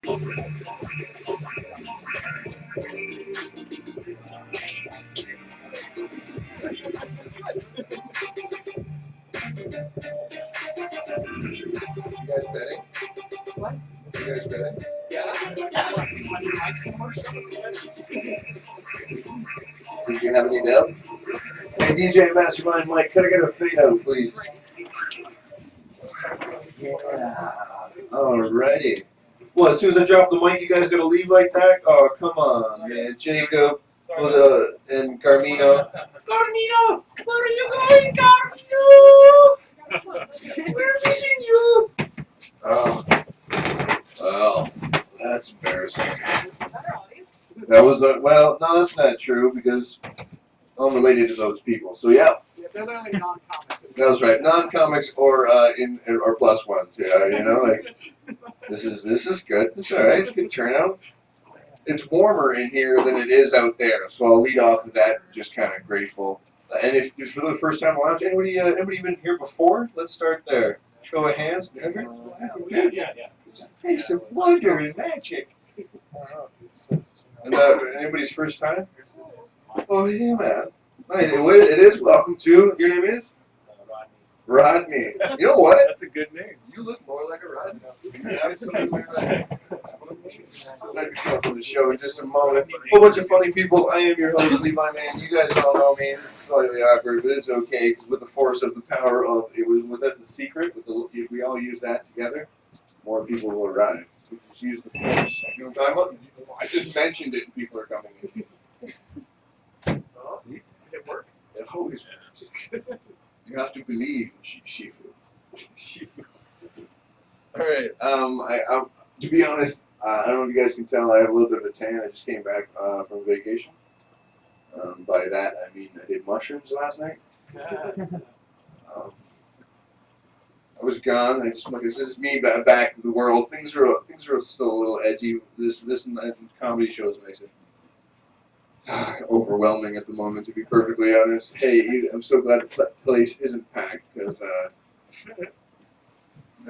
You guys ready? What? You guys ready? Yeah. Did you have any doubts? Hey, DJ Mastermind Mike, could I get a fade out, please? Yeah. Alrighty. Well, as soon as I drop the mic, you guys gonna leave like that? Oh, come on, man. Jacob, and Carmino. Carmino! Where are you going, Carmino? We're missing you! Oh. Well, that's embarrassing. That was, well, no, that's not true because I'm related to those people. So, yeah. Yeah, they're only non-comics. That was right. Non-comics or or plus ones. Yeah, you know, like this is good. It's all right. It's a good turnout. It's warmer in here than it is out there, so I'll lead off with that. Just kind of grateful. And if for the first time watching, anybody been here before? Let's start there. Show of hands. Yeah. Taste of wonder and magic. And anybody's first time? Oh yeah, man. Nice. It is. Welcome to. Your name is? Rodney. You know what? That's a good name. You look more like a Rodney. Absolutely right. I'm going to come up with the show in just a moment. A whole bunch of funny people. I am your host, Levi Mann. You guys all know me. It's slightly awkward, but it's okay because with the force of the power of it was within the secret. If we all use that together, more people will arrive. So just use the force. You know what I'm talking about? I just mentioned it, and people are coming in. See? It worked. It always works. You have to believe in Shifu. Shifu. All right. To be honest, I don't know if you guys can tell. I have a little bit of a tan. I just came back from vacation. By that I mean I did mushrooms last night. I was gone. This is me back to the world. Things are still a little edgy. This and comedy shows makes it overwhelming at the moment, to be perfectly honest. Hey, I'm so glad the place isn't packed because I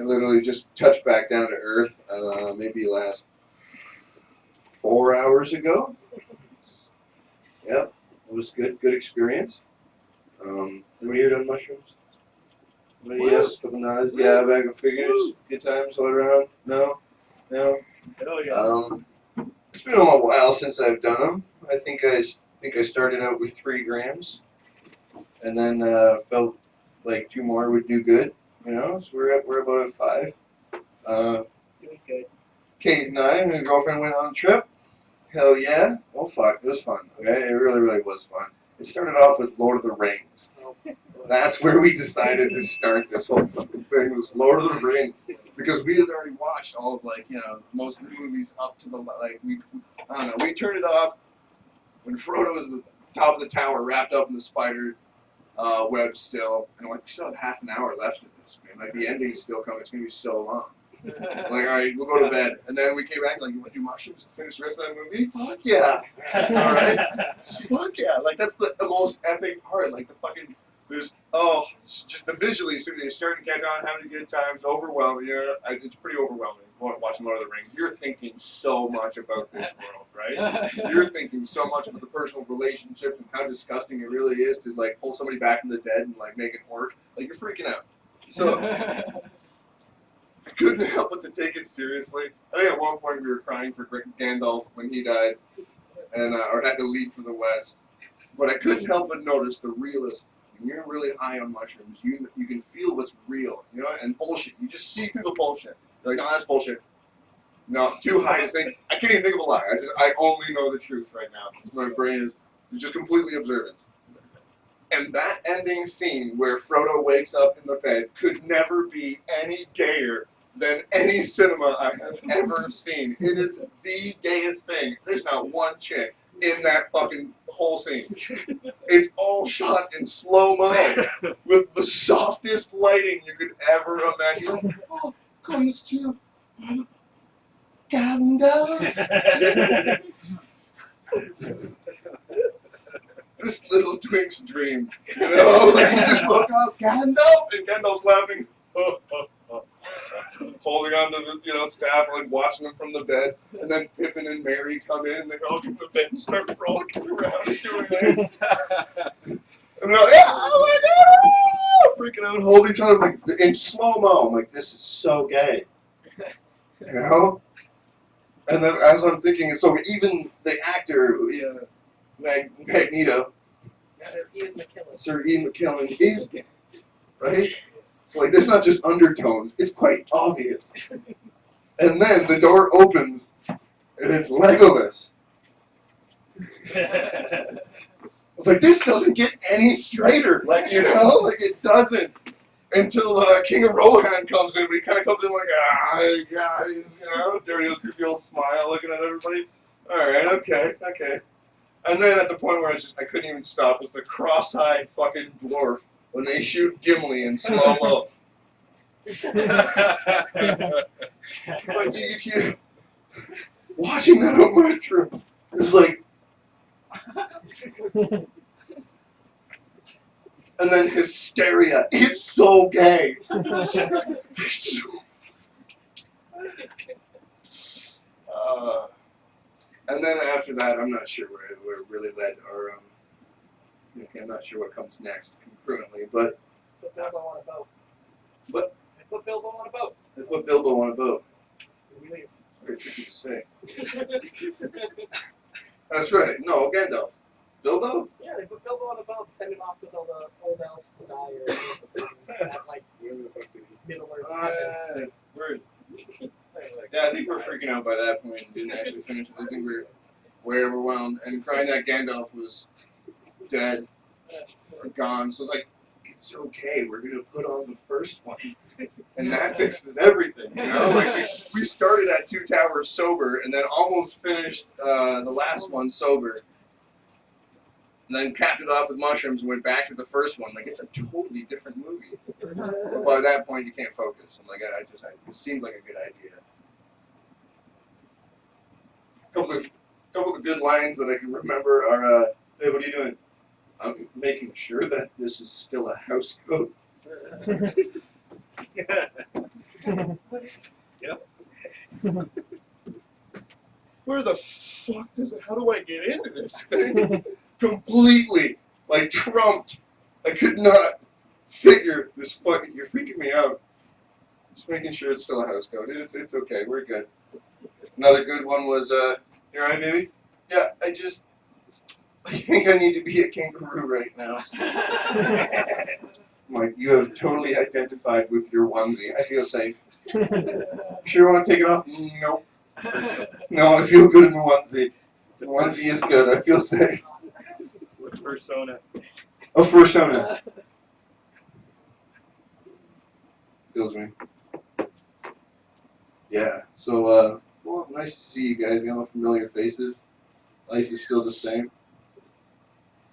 literally just touched back down to earth maybe last 4 hours ago. Yep, it was good experience. Anybody here done mushrooms? Anybody yes? Couple nods? Yeah, bag of figures. Good times all around? No? Hell yeah. It's been a little while since I've done them. I think I started out with 3 grams, and then felt like 2 more would do good. You know, so we're about at 5. Doing good. Kate and I, my girlfriend, went on a trip. Hell yeah! Oh fuck, it was fun. Okay, it really was fun. It started off with Lord of the Rings. That's where we decided to start this whole fucking thing. Was Lord of the Rings because we had already watched all of most of the movies up to the I don't know. We turned it off when Frodo was at the top of the tower, wrapped up in the spider web still, and we still have half an hour left of this, man. Like the ending's still coming. It's gonna be so long. Like, all right, we'll go to bed, and then we came back like, you want to do mushrooms and finish the rest of that movie? Fuck yeah! All right, fuck yeah! Like that's the most epic part. Like the fucking just the visually, so you're starting to catch on, having a good time. It's overwhelming. It's pretty overwhelming watching Lord of the Rings. You're thinking so much about this world, right? You're thinking so much about the personal relationships and how disgusting it really is to like pull somebody back from the dead and like make it work. Like you're freaking out. So I couldn't help but to take it seriously. I think at one point we were crying for Gandalf when he died, and or had to leave for the West. But I couldn't help but notice the realist. When you're really high on mushrooms, you can feel what's real, you know, and bullshit. You just see through the bullshit. You're like, no, that's bullshit. No, too high to think. I can't even think of a lie. I only know the truth right now. My brain is just completely observant. And that ending scene where Frodo wakes up in the bed could never be any gayer than any cinema I have ever seen. It is the gayest thing. There's not one chick in that fucking whole scene. It's all shot in slow-mo with the softest lighting you could ever imagine. Oh, comes to Gandalf. This little twink's dream. You know, like you just woke up, Gandalf, and Gandalf's laughing. holding on to the, staff, like watching them from the bed, and then Pippin and Mary come in, and they all get to the bed and start frolicking around and doing this. And they're like, oh my god! Freaking out, holding each other, like, in slow-mo. I'm like, this is so gay. You know? And then as I'm thinking, and so even the actor, Magneto, Sir Ian McKellen is gay, right? So like, there's not just undertones; it's quite obvious. And then the door opens, and it's Legolas. It's like, this doesn't get any straighter, like it doesn't until King of Rohan comes in. But he kind of comes in like, hey guys, dirty old creepy old smile, looking at everybody. All right, okay. And then at the point where I couldn't even stop was the cross-eyed fucking dwarf when they shoot Gimli in slow-mo. Like, you watching that on my trip is like, and then hysteria. It's so gay. And then after that, I'm not sure where it really led, or I'm not sure what comes next congruently, but. Put Bilbo on a boat. What? They put Bilbo on a boat. They put Bilbo on a boat. He leaves. Very tricky to say. That's right. No, Gandalf. Bilbo? Yeah, they put Bilbo on a boat, send him off with all the old elves to die, or that, like, Middle Earth happened. Yeah, I think we're freaking out by that point and didn't actually finish it. I think we're way overwhelmed. And crying that Gandalf was dead or gone. So, like, it's okay. We're going to put on the first one. And that fixes everything, Like, we started at Two Towers sober and then almost finished the last one sober. And then capped it off with mushrooms and went back to the first one. Like, it's a totally different movie. But by that point, you can't focus. And, like, it seemed like a good idea. A couple of good lines that I can remember are, hey, what are you doing? I'm making sure that this is still a house coat. Yep. Where the fuck how do I get into this thing? Completely, like, trumped. I could not figure this fucking, you're freaking me out. Just making sure it's still a house coat. It's okay, we're good. Another good one was, you alright, baby? Yeah, I think I need to be a kangaroo right now. Like, you have totally identified with your onesie. I feel safe. Sure you want to take it off? Nope. No, I feel good in the onesie. The onesie is good. I feel safe. With persona. Oh, persona. Feels me. Yeah. So, well, nice to see you guys. You know, familiar faces. Life is still the same.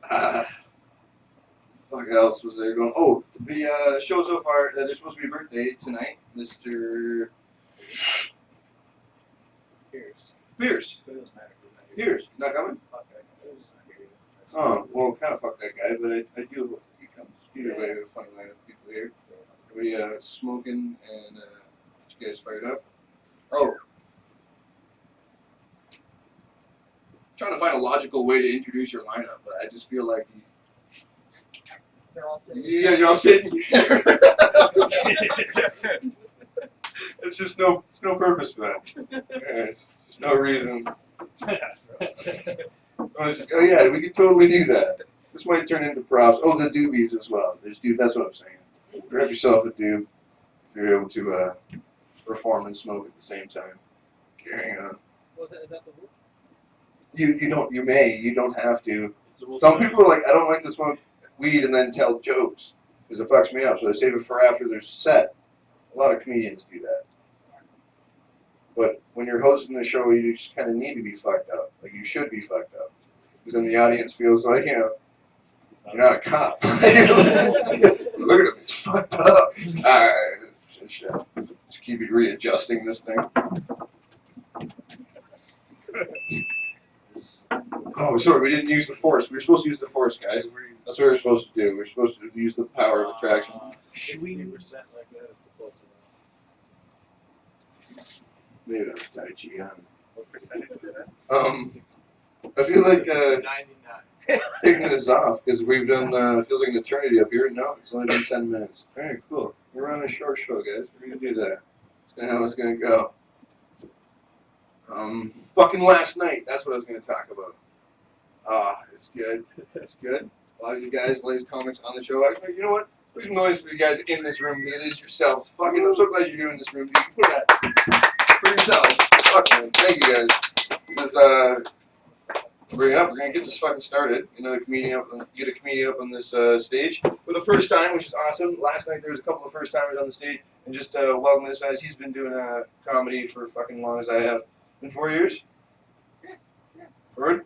Fuck else was there going? Oh, the show so far. There's supposed to be a birthday tonight, Mr. Pierce. It doesn't matter. Pierce, not coming? Fuck that guy. This is not here. Oh, well, kind of fuck that guy, but I do hope he comes. Either way, we have a funny line of people here. Everybody smoking and you guys fired up. Oh. Trying to find a logical way to introduce your lineup, but I just feel like They're all sitting. yeah, you're all sitting here. It's just no purpose for that. It's just no reason. Oh yeah, we could totally do that. This might turn into props. Oh, the doobies as well. That's what I'm saying. Grab yourself a doob if you're able to perform and smoke at the same time. Carrying on. Is that the rule? You don't have to. Some people are like, I don't like to smoke weed and then tell jokes because it fucks me up, so they save it for after they're set. A lot of comedians do that. But when you're hosting the show, you just kind of need to be fucked up. Like, you should be fucked up. Because then the audience feels like, you're not a cop. Look at him, he's fucked up. Alright, just keep readjusting this thing. Oh, sorry, we didn't use the force. We were supposed to use the force, guys. That's what we were supposed to do. We were supposed to use the power of attraction. Should we 60% like that? It's close Maybe that was Tai Chi. What percentage is that? I feel like 99. taking this off because we've done feels like an eternity up here. No, it's only been 10 minutes. All right, cool. We're on a short show, guys. We're gonna do that. That's kind of how it's gonna go. Fucking last night. That's what I was gonna talk about. It's good. It's good. A lot of you guys lays comments on the show. Actually, you know what? There's noise for you guys in this room. It is yourselves. Fucking, I'm so glad you're doing this room. You can put that for yourselves. Fuck, man. Thank you guys. Because, bring it up. We're gonna get this fucking started. Get a comedian up on this stage for the first time, which is awesome. Last night there was a couple of first timers on the stage, and just welcome this guy. He's been doing comedy for fucking long as I have. In 4 years. Word.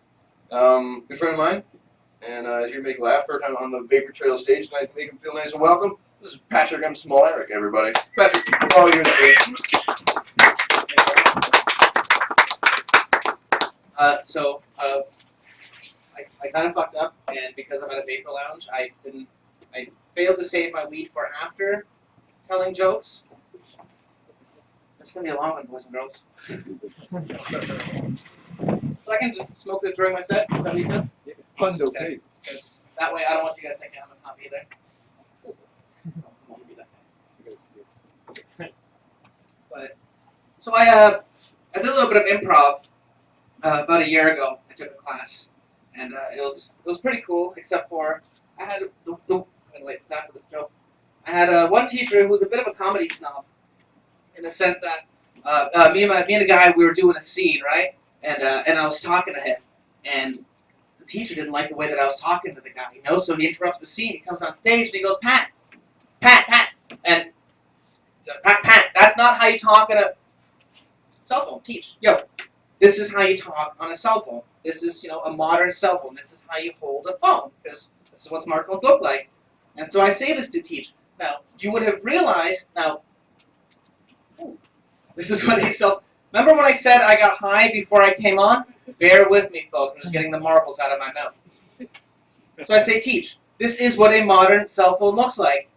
Good friend of mine, and he's here to make you laugh. First time on the Vapor Trail stage tonight to make him feel nice and welcome. This is Patrick M. Smolarek, everybody. Patrick, it's all yours, dude. I kind of fucked up, and because I'm at a vapor lounge, I failed to save my weed for after telling jokes. It's gonna be a long one, boys and girls. So I can just smoke this during my set. Is that what you said? Hundo Okay. Fate. 'Cause that way, I don't want you guys thinking I'm a cop either. But so I did a little bit of improv about a year ago. I took a class, and it was pretty cool. Except for I had I'm gonna wait this after this joke. I had one teacher who was a bit of a comedy snob, in the sense that me and a guy, we were doing a scene, right? And I was talking to him, and the teacher didn't like the way that I was talking to the guy, you know. So he interrupts the scene. He comes on stage and he goes, Pat, and so Pat, that's not how you talk on a cell phone. Teach, yo, this is how you talk on a cell phone. This is, a modern cell phone. This is how you hold a phone, because this is what smartphones look like. And so I say this to Teach. Now, you would have realized, this is what he said. Remember when I said I got high before I came on? Bear with me, folks. I'm just getting the marbles out of my mouth. So I say, Teach, this is what a modern cell phone looks like.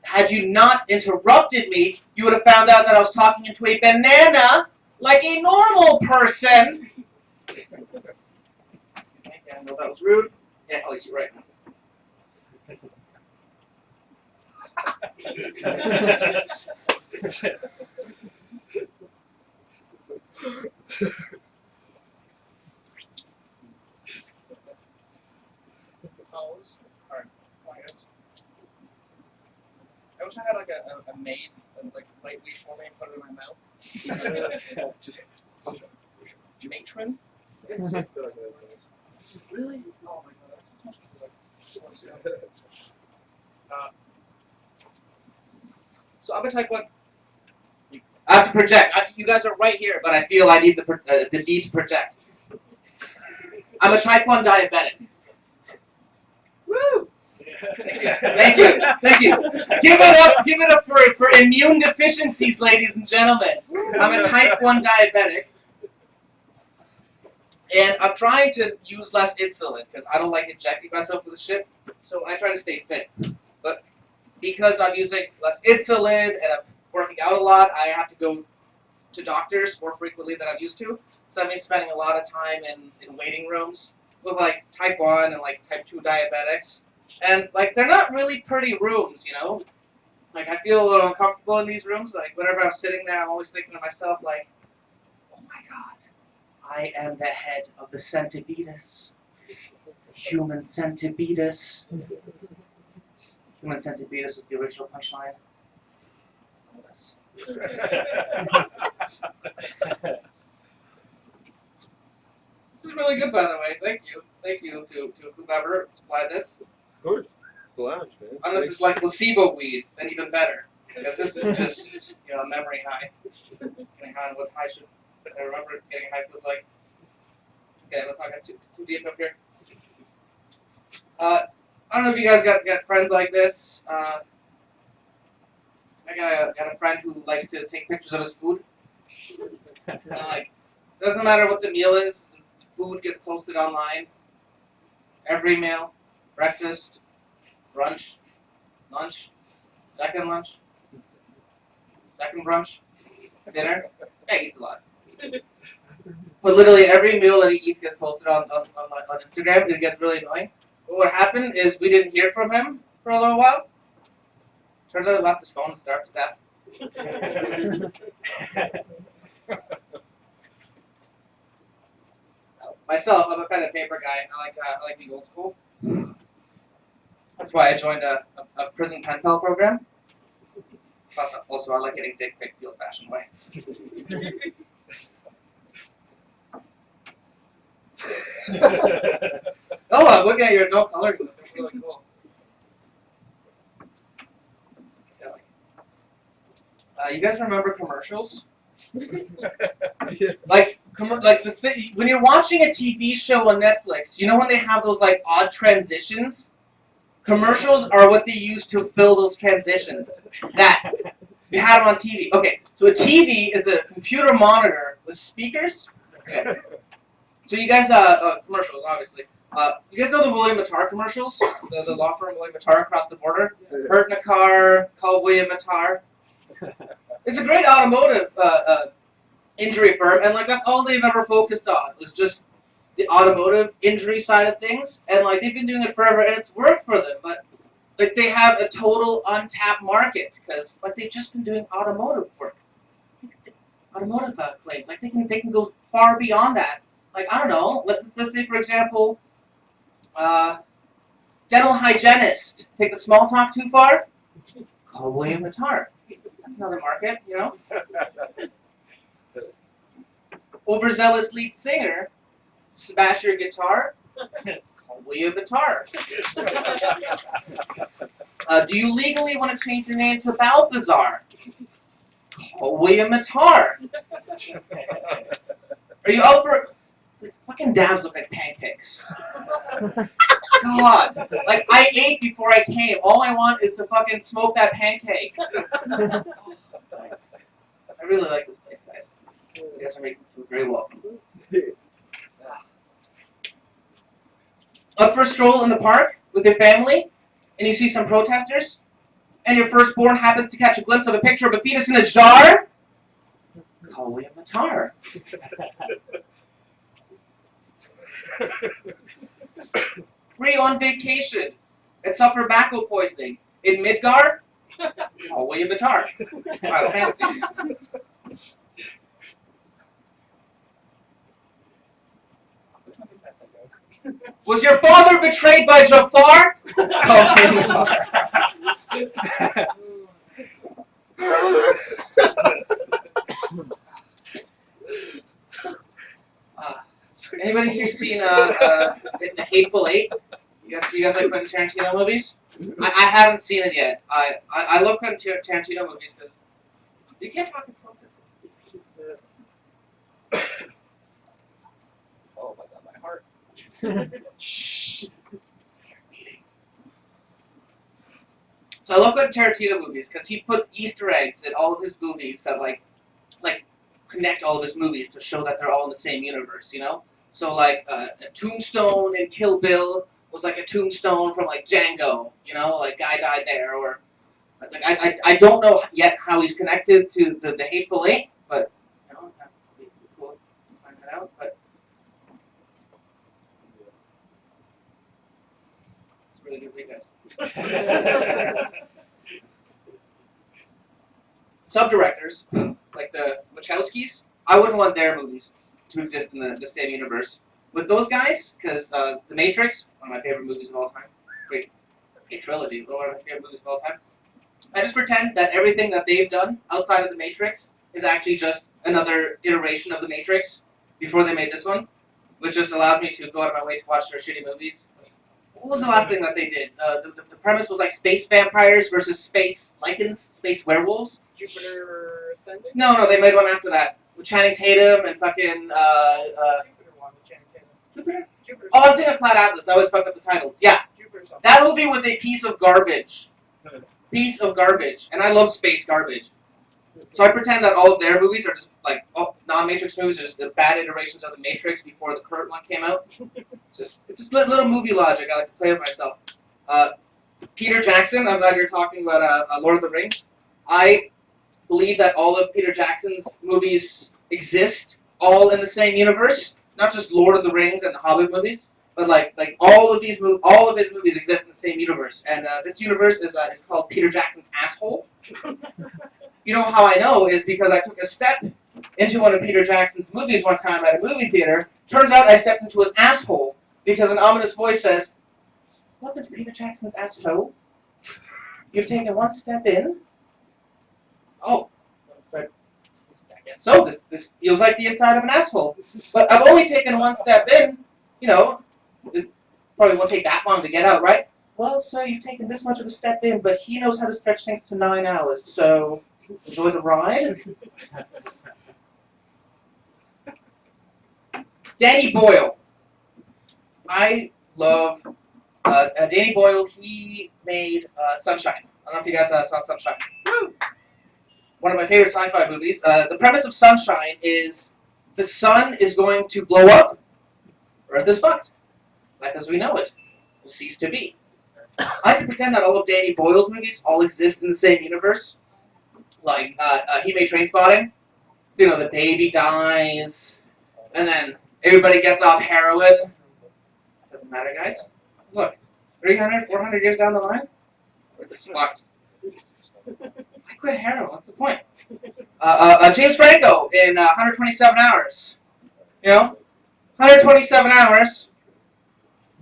Had you not interrupted me, you would have found out that I was talking into a banana like a normal person. I know that was rude. Yeah, you're right. Toes are pliers. I wish I had like a maid that like light weed for me and put it in my mouth. Just matron. Really? Oh my god, that's so much fun. So I'm a type 1. I have to project. You guys are right here, but I feel I need the need to project. I'm a type 1 diabetic. Woo! Thank you. Give it up for immune deficiencies, ladies and gentlemen. I'm a type 1 diabetic. And I'm trying to use less insulin because I don't like injecting myself with the shit. So I try to stay fit. But because I'm using less insulin and I'm working out a lot, I have to go to doctors more frequently than I'm used to. So I mean spending a lot of time in waiting rooms with like type 1 and like type 2 diabetics. And like they're not really pretty rooms, Like I feel a little uncomfortable in these rooms. Like whenever I'm sitting there, I'm always thinking to myself like, oh my god, I am the head of the centibetus. Human centibetus. Human centibetus was the original punchline. Yes. This is really good, by the way. Thank you to whoever supplied this. Of course. It's the lounge, man. Unless it's like placebo weed, then even better. Because this is just, a memory high. Getting high on what high should I remember getting high feels like. Okay, let's not get too deep up here. I don't know if you guys got friends like this. I got a friend who likes to take pictures of his food. Like, doesn't matter what the meal is, the food gets posted online. Every meal, breakfast, brunch, lunch, second brunch, dinner. Yeah, he eats a lot. But literally every meal that he eats gets posted on Instagram, and it gets really annoying. But what happened is we didn't hear from him for a little while. Turns out he lost his phone and starved to death. Myself, I'm a pen and paper guy. I like being old school. That's why I joined a prison pen pal program. Plus, also, I like getting dick pics the old-fashioned way. Oh, I'm looking at your adult coloring book. That's really cool. You guys remember commercials? Like when you're watching a TV show on Netflix, you know when they have those like odd transitions? Commercials are what they use to fill those transitions. That you have on TV. Okay, so a TV is a computer monitor with speakers. Okay. So you guys, commercials, obviously. You guys know the William Mattar commercials? The law firm William Mattar across the border? Hurt in a car, call William Mattar. It's a great automotive injury firm, and like that's all they've ever focused on was just the automotive injury side of things, and like they've been doing it forever, and it's worked for them. But like they have a total untapped market because like they've just been doing automotive work, automotive claims. Like they can go far beyond that. Like I don't know. Let's say for example, dental hygienist. Take the small talk too far. Call William Mattar. That's another market, you know. Overzealous lead singer, smash your guitar. Call William Mattar. Do you legally want to change your name to Balthazar? Call William Mattar. Are you out for? Fucking dabs look like pancakes. God, like I ate before I came. All I want is to fucking smoke that pancake. I really like this place, guys. You guys are making food very welcome. Up for a stroll in the park with your family, and you see some protesters, and your firstborn happens to catch a glimpse of a picture of a fetus in a jar? Call William Mattar. Free on vacation and suffer tobacco poisoning in Midgar? Call William Mattar. Final Fantasy. Was your father betrayed by Jafar? Call William Mattar. Anybody here seen The Hateful Eight? You guys like Quentin Tarantino movies? I haven't seen it yet. I love Quentin Tarantino movies because you can't talk and smoke this. Oh my god, my heart. Shh. So I love Quentin Tarantino movies because he puts Easter eggs in all of his movies that like connect all of his movies to show that they're all in the same universe, you know? So like a tombstone in Kill Bill was like a tombstone from like Django, you know, like guy died there, or like I don't know yet how he's connected to the Hateful Eight, but you know, that'd be cool to find that out. But it's really good for you guys. Subdirectors, like the Wachowskis, I wouldn't want their movies to exist in the same universe with those guys, because The Matrix, one of my favorite movies of all time, great trilogy, but one of my favorite movies of all time. I just pretend that everything that they've done outside of The Matrix is actually just another iteration of The Matrix before they made this one, which just allows me to go out of my way to watch their shitty movies. What was the last thing that they did? The premise was like space vampires versus space lichens, space werewolves. Jupiter Ascending? No, they made one after that with Channing Tatum and fucking Jupiter one with Channing Tatum. Jupiter. Jupiter. Oh, I'm thinking of Cloud Atlas. I always fuck up the titles. Yeah, Jupiter something. that movie was a piece of garbage. Piece of garbage, and I love space garbage. So I pretend that all of their movies are just like non-Matrix movies, are just the bad iterations of the Matrix before the current one came out. It's just little movie logic. I like to play with myself. Peter Jackson. I'm glad you're talking about Lord of the Rings. I believe that all of Peter Jackson's movies exist all in the same universe, not just Lord of the Rings and the Hobbit movies, but like all of his movies exist in the same universe. And this universe is called Peter Jackson's asshole. You know how I know is because I took a step into one of Peter Jackson's movies one time at a movie theater. Turns out I stepped into his asshole because an ominous voice says, "Welcome to Peter Jackson's asshole. You've taken one step in." Oh, I guess so. This feels like the inside of an asshole. But I've only taken one step in. You know, it probably won't take that long to get out, right? Well, sir, you've taken this much of a step in, but he knows how to stretch things to 9 hours, so enjoy the ride. Danny Boyle. I love Danny Boyle. He made Sunshine. I don't know if you guys saw Sunshine. Woo! One of my favorite sci-fi movies. The premise of Sunshine is the sun is going to blow up. Earth is fucked. Life as we know it will cease to be. I can pretend that all of Danny Boyle's movies all exist in the same universe. Like, he made Trainspotting. So, you know, the baby dies, and then everybody gets off heroin. Doesn't matter, guys. Look, 300, 400 years down the line, Earth is fucked. I quit heroin. What's the point? James Franco in 127 Hours. You know, 127 hours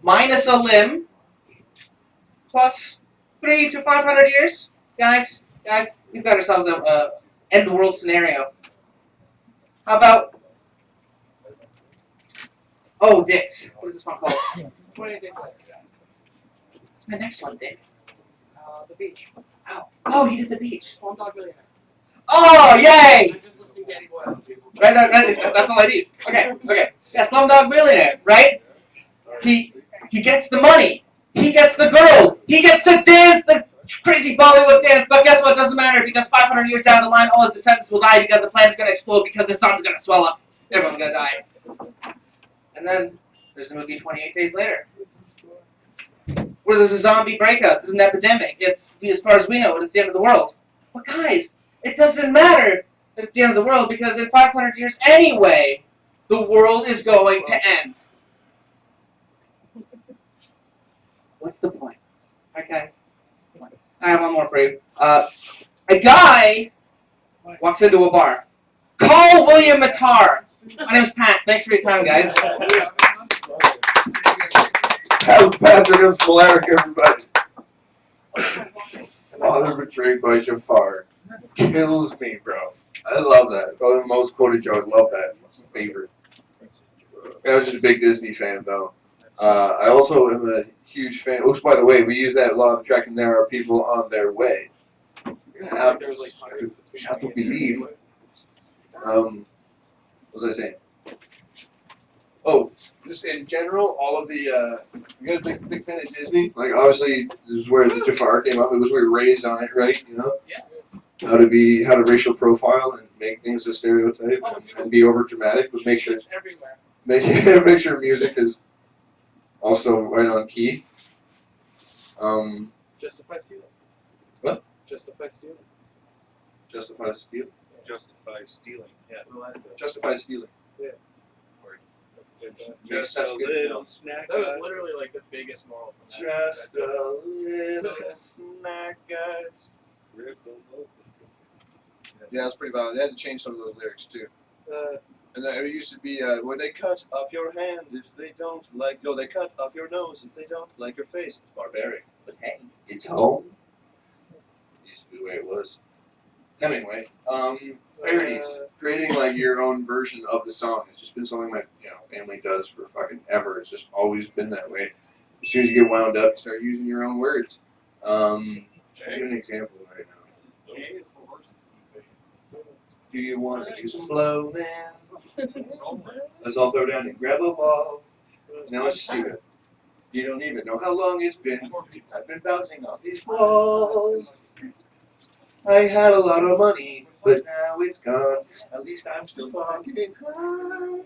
minus a limb plus 300 to 500 years. Guys, we've got ourselves a end world scenario. How about? Oh, dicks. What is this one called? 20 days later. What's my next one, Dick? The beach. Oh, he did the beach. Slumdog Millionaire. Oh, yay! I'm just listening to Danny Boyle. Right, that's all I need. Okay. Yeah, Slumdog Millionaire, right? He gets the money. He gets the girl. He gets to dance the crazy Bollywood dance. But guess what? It doesn't matter because 500 years down the line, all his descendants will die because the planet's going to explode because the sun's going to swell up. Everyone's going to die. And then there's the movie 28 Days Later, where there's a zombie breakout. There's an epidemic. It's, as far as we know, it's the end of the world. But guys, it doesn't matter that it's the end of the world because in 500 years anyway, the world is going to end. What's the point? Alright, guys. I have one more for you. A guy walks into a bar. Call William Mattar. My name's Pat. Thanks for your time, guys. Patrick and Smolarek, everybody. Father betrayed by Jafar. Kills me, bro. I love that. Probably the most quoted joke. I love that. Favorite. I was just a big Disney fan, though. I also am a huge fan. Which, by the way, we use that a lot of tracking. There are people on their way. There was like hundreds between Shut me up, and believe. you. What was I saying? Oh, just in general, all of the, you guys big fan of Disney? Like, obviously, this is where the Jafar came up. It was where we were raised on it, right? You know? Yeah. How to racial profile and make things a stereotype and be over dramatic, but make sure It's everywhere. make sure music is also right on key. Justify stealing. What? Justify stealing. Justify stealing. Justify stealing. Yeah. Justify stealing. Just a little snack. That was literally like the biggest moral from that. Just a little snack, guys. Yeah, that's pretty valid. They had to change some of those lyrics too. And then it used to be where they cut off your hand if they don't like. No, they cut off your nose if they don't like your face. It's barbaric, but hey, it's home. It used to be the way it was. Hemingway. Parodies. Creating like your own version of the song. It's just been something my family does for fucking ever. It's just always been that way. As soon as you get wound up, you start using your own words. I'll give you an example right now. Do you want to use some blow, man? Let's all throw down and grab a ball. Now it's stupid. You don't even know how long it's been. I've been bouncing off these walls. I had a lot of money, but now it's gone. At least I'm still fucking high.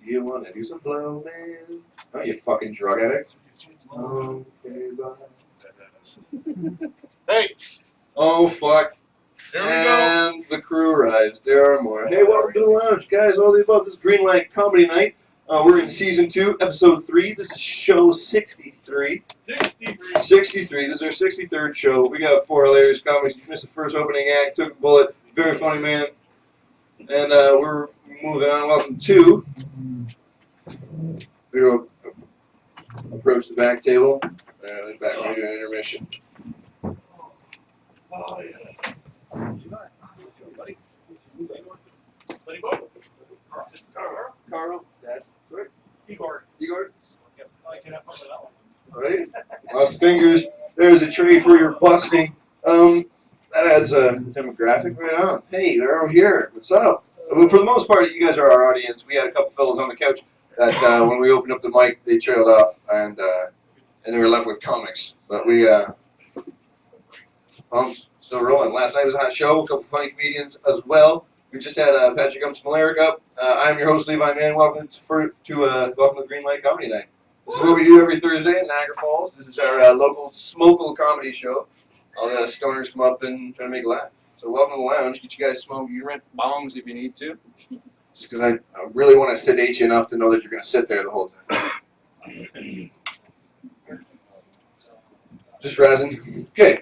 Do you want to do some blow, man? Oh, you fucking drug addict. Okay, bye. Hey! Oh, fuck. There we go. And the crew arrives. There are more. Hey, welcome to the lounge, guys. All the above. This is Greenlight Comedy Night. We're in season 2, episode 3. This is show 63. 63. This is our 63rd show. We got 4 hilarious comics. You missed the first opening act. Took a bullet. Very funny man. And we're moving on. Welcome to. We go approach the back table. There's back when we do an intermission. Oh, yeah. Buddy. Buddy Bo. Carl. That's right. Igor. Igor. Yep. I can have fun with that one. All right. Lots of fingers. There's a tray for your busting. That adds a demographic right on. Hey, they're over here. What's up? Well, for the most part, you guys are our audience. We had a couple fellas on the couch that when we opened up the mic, they trailed off, and they were left with comics. But we still rolling. Last night was a hot show. A couple funny comedians as well. We just had Patrick Smolarek up. I'm your host, Levi Mann. Welcome to Greenlight Comedy Night. This is what we do every Thursday in Niagara Falls. This is our local smokal comedy show. All the stoners come up and try to make a laugh. So welcome to the lounge. Get you guys smoke. You can rent bongs if you need to. Just because I really want to sedate you enough to know that you're going to sit there the whole time. Just razzing. Okay.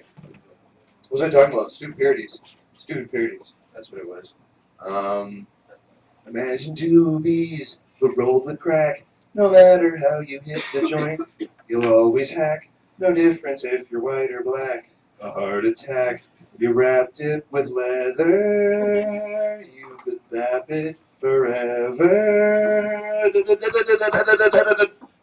What was I talking about? Stupid parodies. Stupid parodies. That's what it was. Imagine two bees who rolled with crack. No matter how you hit the joint, you'll always hack. No difference if you're white or black. A heart attack. You wrapped it with leather. You could zap it forever.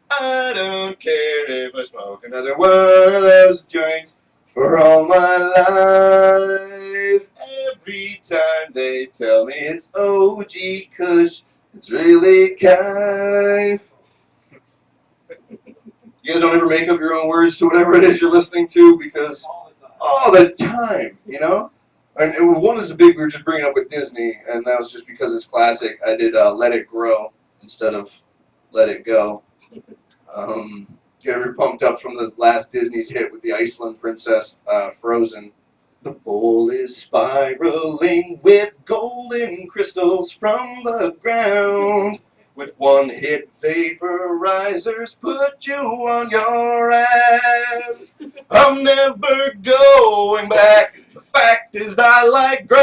I don't care if I smoke another one of those joints for all my life. Every time they tell me it's OG Kush, it's really Kaif. You guys don't ever make up your own words to whatever it is you're listening to because all the time, you know? And one is a big we were just bringing up with Disney, and that was just because it's classic. I did Let It Grow instead of Let It Go. Get her pumped up from the last Disney's hit with the Iceland princess, Frozen. The bowl is spiraling with golden crystals from the ground. With one hit, vaporizers put you on your ass. I'm never going back. The fact is I like grass.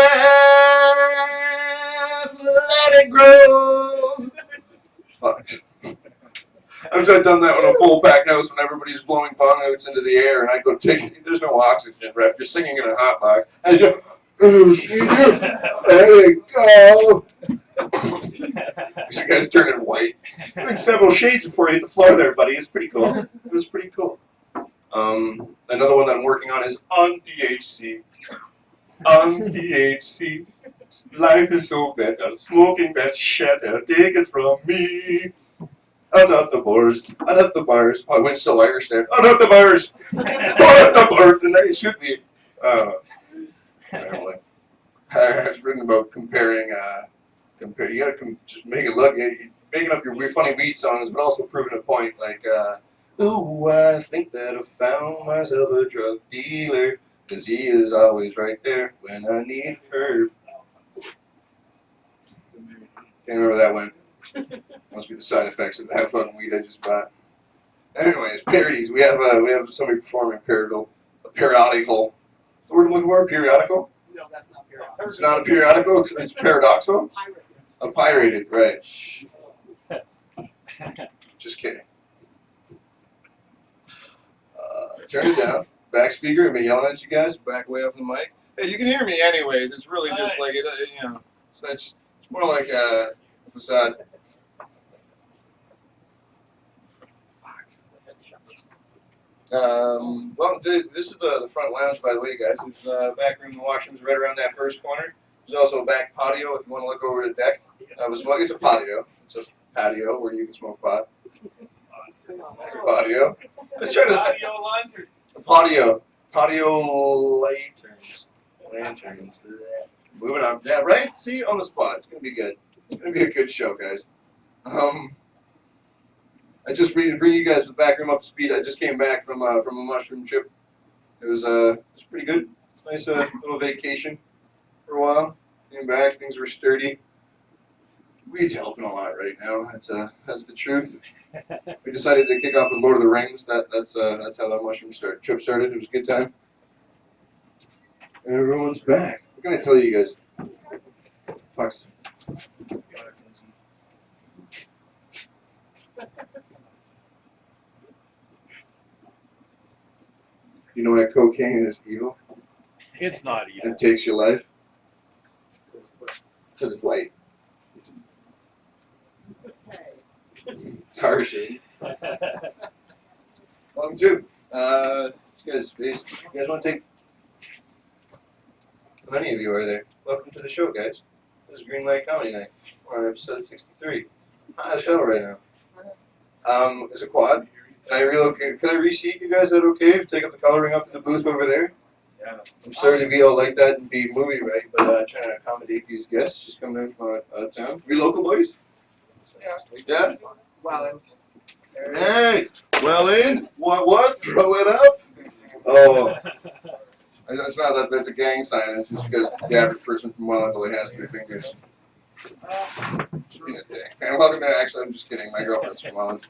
Let it grow. Fuck. I've done that on a full pack house when everybody's blowing bong outs into the air, and I go take it. There's no oxygen, ref. You're singing in a hot box. And you go, there you go. These guys turning white. There's several shades before you hit the floor there, buddy. It's pretty cool. It was pretty cool. Another one that I'm working on is on THC. On THC. Life is so better. Smoking that shatter. Take it from me. Out the bars. Out the bars. Oh, I went so Irish there. Out the bars. Out the bars. And that should be. Anyway. I was reading about comparing. You gotta just make it look. You're making up your funny beat songs, but also proving a point. Like, ooh, I think that I found myself a drug dealer, 'cause he is always right there when I need her. Can't remember that one. Must be the side effects of that fucking weed I just bought. Anyways, parodies. We have somebody performing parodical. What's the word I'm looking for? Periodical? No, that's not periodical. It's not a periodical. It's paradoxical. A pirated, right? Just kidding. Turn it down. Back speaker. I've been yelling at you guys. Back way off the mic. Hey, you can hear me anyways. It's really just like it. You know. It's more like a facade. Well, this is the front lounge, by the way, guys. There's a back room and washrooms right around that first corner. There's also a back patio if you want to look over the deck. It's a patio. It's a patio where you can smoke pot. Patio. Let's try to. Patio lanterns. Patio. Patio lanterns. Moving on. Yeah, right? See, on the spot. It's going to be good. It's going to be a good show, guys. I just bring you guys the back room up to speed. I just came back from a mushroom trip. It was pretty good. Nice little vacation. for a while. Came back, things were sturdy. Weed's helping a lot right now. That's the truth. We decided to kick off with Lord of the Rings. That's how that mushroom trip started. It was a good time. And everyone's back. What can I tell you guys? Fox. You know why cocaine is evil? It's not evil. It takes your life. Because it's white. It's harsh. Welcome to. You guys want to take? How many of you are there? Welcome to the show, guys. This is Green Light Comedy Night. We're on episode 63. Hot as hell right now. It's a quad. Can I relocate? Can I reseat you guys? Is that okay? Take up the coloring up in the booth over there. Yeah. I'm sorry to be all like that and be movie right, but trying to accommodate these guests just coming in from out of town. We local boys? Yeah. Wow. Hey, well in? What? Throw it up? Oh, it's not that that's a gang sign. It's just because the average person from Welland only has 3 fingers. And welcome to, actually, I'm just kidding. My girlfriend's from Welland.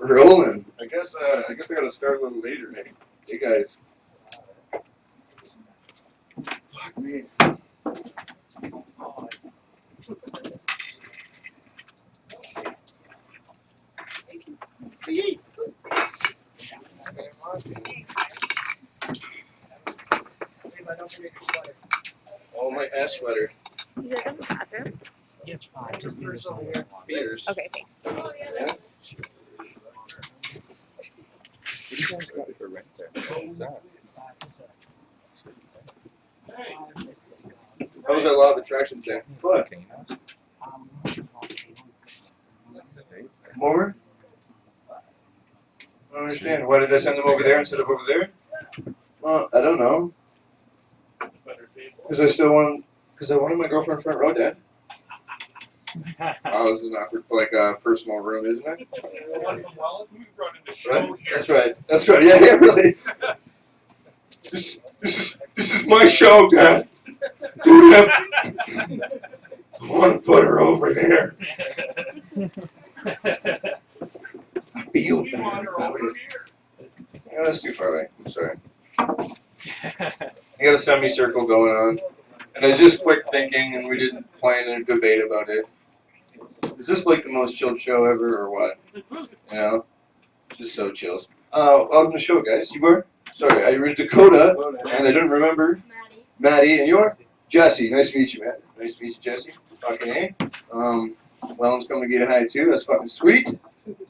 Rolling. I guess I gotta start a little later, maybe. Hey guys. Fuck me. Oh, my ass sweater. You guys have a bathroom? It's fine. Just Peters. Okay, thanks. Yeah. What do you guys got for rent there? What's that? How was that law of attraction thing? What? More? I don't understand. Why did I send them over there instead of over there? Well, I don't know. Because I wanted my girlfriend front row, Dad. Oh, this is an awkward, like, personal room, isn't it? Who's running the show Right? here? That's right. That's right. Yeah, really. This is my show, Dad. I want to put her over there. I feel We want her over here. Yeah, that's too far away. I'm sorry. I got a semicircle going on. And I just quick thinking, and we didn't plan a debate about it. Is this like the most chilled show ever, or what? You know? Just so chills. Welcome to the show, guys. You were? Sorry, I was Dakota, and I didn't remember. Maddie, and you're? Jesse. Nice to meet you, Matt. Nice to meet you, Jesse. Fucking A. Welland's coming to get a hi, too. That's fucking sweet. Did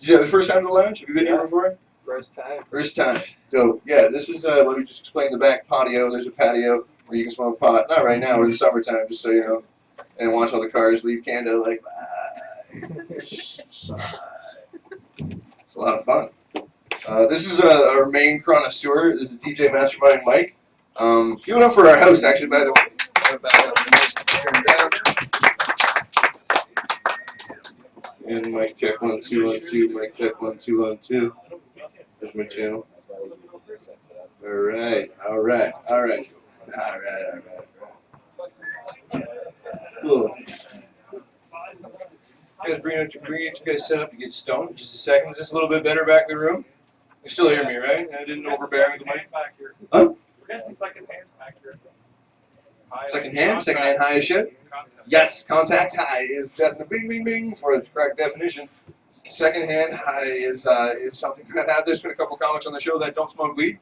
you have the first time to the lounge? Have you been here before? First time. First time. So, yeah, this is, let me just explain the back patio. There's a patio where you can smoke pot. Not right now, we're in the summertime, just so you know. And watch all the cars leave Canada like, bye. It's a lot of fun. This is our main connoisseur. This is DJ Mastermind Mike. He went up for our house, actually, by the way. And mic check 1 2 1 2. Mic check 1 2 1 2. That's my channel. All right. Cool. Guys, bring it you guys set up to get stoned. Just a second. Is this a little bit better back in the room? You still hear me, right? I didn't overbear with the mic. Back here. Huh? We're getting second hand back here. Second hand high as shit? Yes, contact high is definitely bing bing bing for the correct definition. Second hand high is something that there's been a couple comics on the show that don't smoke weed.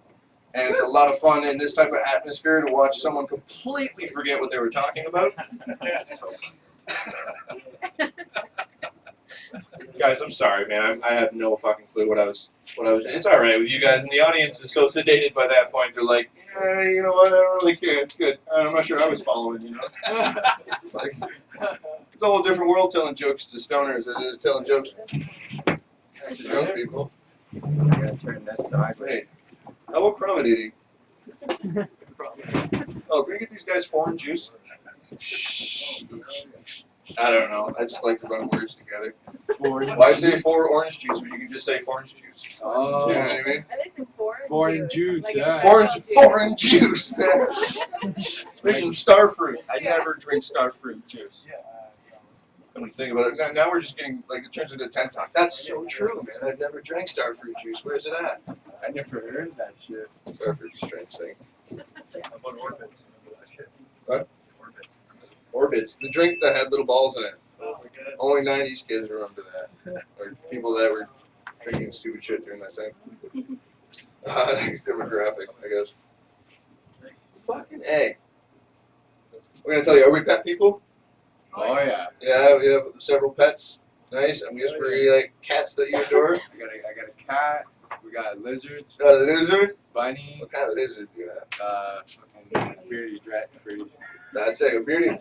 And it's a lot of fun in this type of atmosphere to watch someone completely forget what they were talking about. Guys, I'm sorry, man. I have no fucking clue what I was. It's all right with you guys, and the audience is so sedated by that point. They're like, yeah, you know what? I don't really care. It's good. I'm not sure I was following. You know, it's a whole different world telling jokes to stoners than it is telling jokes to young people. I'm gonna turn this sideways. Wait, how accommodating. Oh, can we get these guys foreign juice? I don't know. I just like to run words together. Orange Why say juice. 4 orange juice when you can just say orange juice? Oh. You know what I mean? I think some foreign Foreign juice, like yeah. a special Foreign juice. Let's make some star fruit. I never drink starfruit juice. When you think about it, now we're just getting, like, it turns into 10 talk. That's so true, man. I've never drank star fruit juice. Where's it at? I never heard that shit. Star fruit's a strange thing. How about Orbits? Remember that shit? What? Orbits. Orbits, the drink that had little balls in it. Oh my god. Only 90s kids remember that. Or people that were drinking stupid shit during that time. Next demographic, I guess. Fucking A. We're gonna tell you, are we pet people? Oh yeah. Yeah, we have several pets. Nice. I'm just really like cats that you adore. I got a cat. We got lizards, A lizard. bunny, What kind of lizard do you have? fucking beardy That's it. A beardy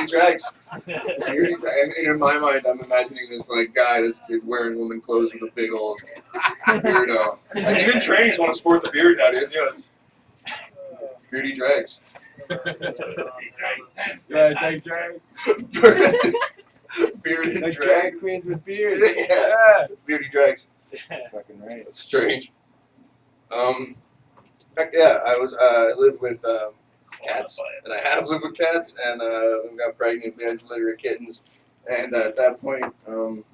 drags. Beardy, and in my mind, I'm imagining this like guy that's wearing woman clothes with a big old beardo. Like, even trainings want to sport the beard nowadays. Yeah, it's beardy drags. Yeah, like drag. Bearded Like drag. drag queens with beards. Yeah. Beardy drags. Fucking right. That's strange. Heck yeah, I lived with cats, and I have lived with cats, and we got pregnant. We had to litter of kittens, and at that point, I don't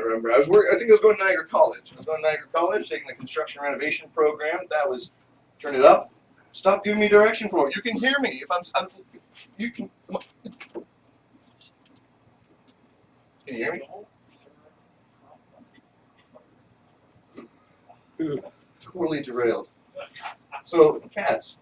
remember. I think I was going to Niagara College. I was going to Niagara College, taking the construction renovation program. That was, turn it up. Stop giving me direction for it. You can hear me. If I'm you can. Come on. Can you hear me? Totally derailed. So, cats.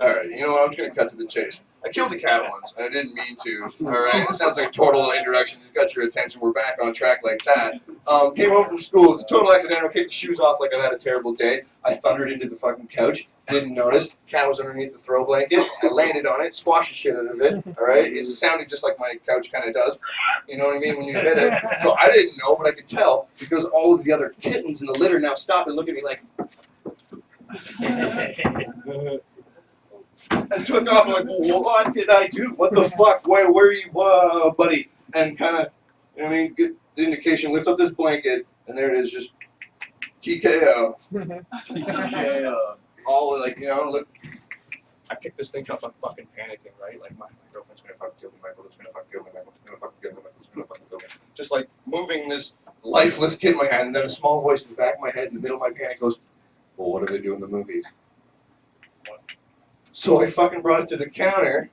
Alright, you know what? I'm just going to cut to the chase. I killed a cat once, and I didn't mean to. Alright, it sounds like a total introduction. Just got your attention. We're back on track like that. Came home from school. It's a total accidental. Kicked the shoes off like I had a terrible day. I thundered into the fucking couch. Didn't notice. Cat was underneath the throw blanket. I landed on it, squashed the shit out of it. Alright? It sounded just like my couch kind of does. You know what I mean? When you hit it. So I didn't know, but I could tell because all of the other kittens in the litter now stopped and looked at me like, and took off. I'm like, well, what did I do? What the fuck? Where are you, buddy? And kind of, you know what I mean, get the indication, lift up this blanket, and there it is, just TKO. All like, you know, look. I picked this thing up, I'm fucking panicking, right? Like, my girlfriend's gonna fucking kill me, my brother's gonna fucking kill me, my brother's gonna fucking kill me, my brother's gonna fucking kill me. Just like moving this lifeless kid in my hand, and then a small voice in the back of my head in the middle of my panic goes, well, what do they do in the movies? So I fucking brought it to the counter,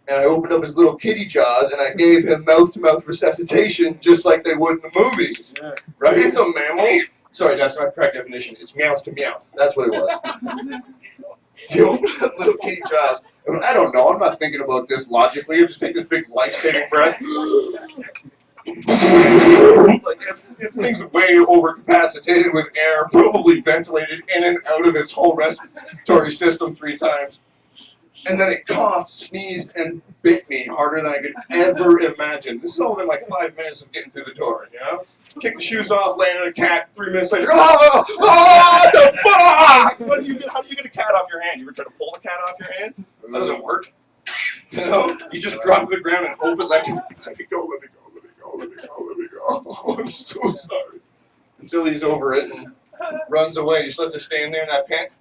and I opened up his little kitty jaws, and I gave him mouth-to-mouth resuscitation, just like they would in the movies. Yeah. Right? It's a mammal. Sorry, that's my correct definition. It's meowth to meowth. That's what it was. He opened up little kitty jaws. And I don't know. I'm not thinking about this logically. I just take this big life-saving breath. Like if things way overcapacitated with air, probably ventilated in and out of its whole respiratory system 3 times. And then it coughed, sneezed, and bit me harder than I could ever imagine. This is all within like 5 minutes of getting through the door, you know? Kicked the shoes off, landed on a cat, 3 minutes later, oh, what the fuck? What do you do? How do you get a cat off your hand? You ever try to pull a cat off your hand? That doesn't work. You know? You just drop to the ground and hope it let me go, let me go, let me go, let me go, let me go. I'm so sorry. Until he's over it and runs away. You just let her stay in there in that pant.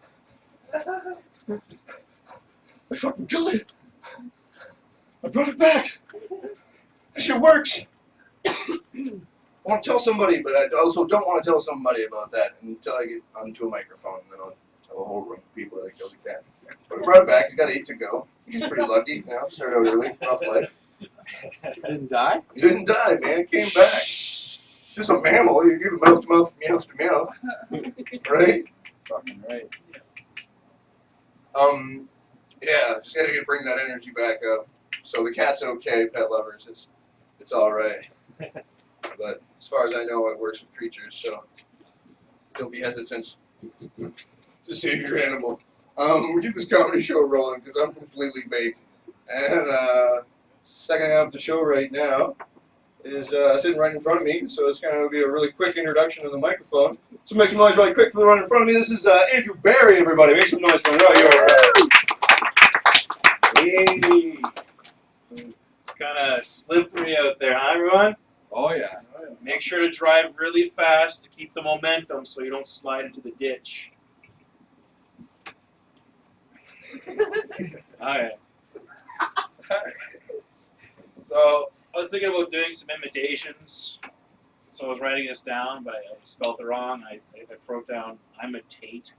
I fucking killed it. I brought it back. That shit works. I want to tell somebody, but I also don't want to tell somebody about that until I get onto a microphone. And then I'll tell a whole room of people that I killed the cat. But I brought it back. He's got 8 to go. He's pretty lucky. You know, started out early. Rough life. Didn't die? He didn't die, man. He came back. It's just a mammal. You give him mouth to mouth, meow to meow. Right? Fucking right. Yeah, just gotta bring that energy back up. So the cat's okay, pet lovers. It's all right. But as far as I know, it works with creatures. So don't be hesitant to save your animal. We keep this comedy show rolling because I'm completely baked. And second half of the show right now is sitting right in front of me. So it's gonna be a really quick introduction to the microphone. So make some noise really quick for the one in front of me. This is Andrew Berry, everybody. Make some noise for him. Hey. It's kind of slippery out there, huh, everyone? Oh yeah. Make sure to drive really fast to keep the momentum so you don't slide into the ditch. Alright. So, I was thinking about doing some imitations. So I was writing this down, but I spelled it wrong. I wrote down imitate.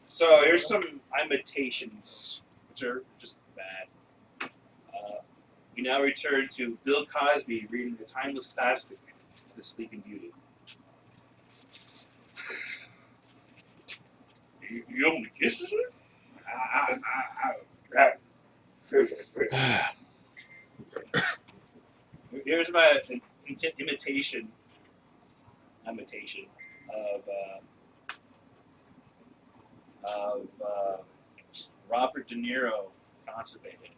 So here's some imitations, which are just bad. We now return to Bill Cosby reading the timeless classic, The Sleeping Beauty. You only kisses her? Here's my imitation of Robert De Niro constipated.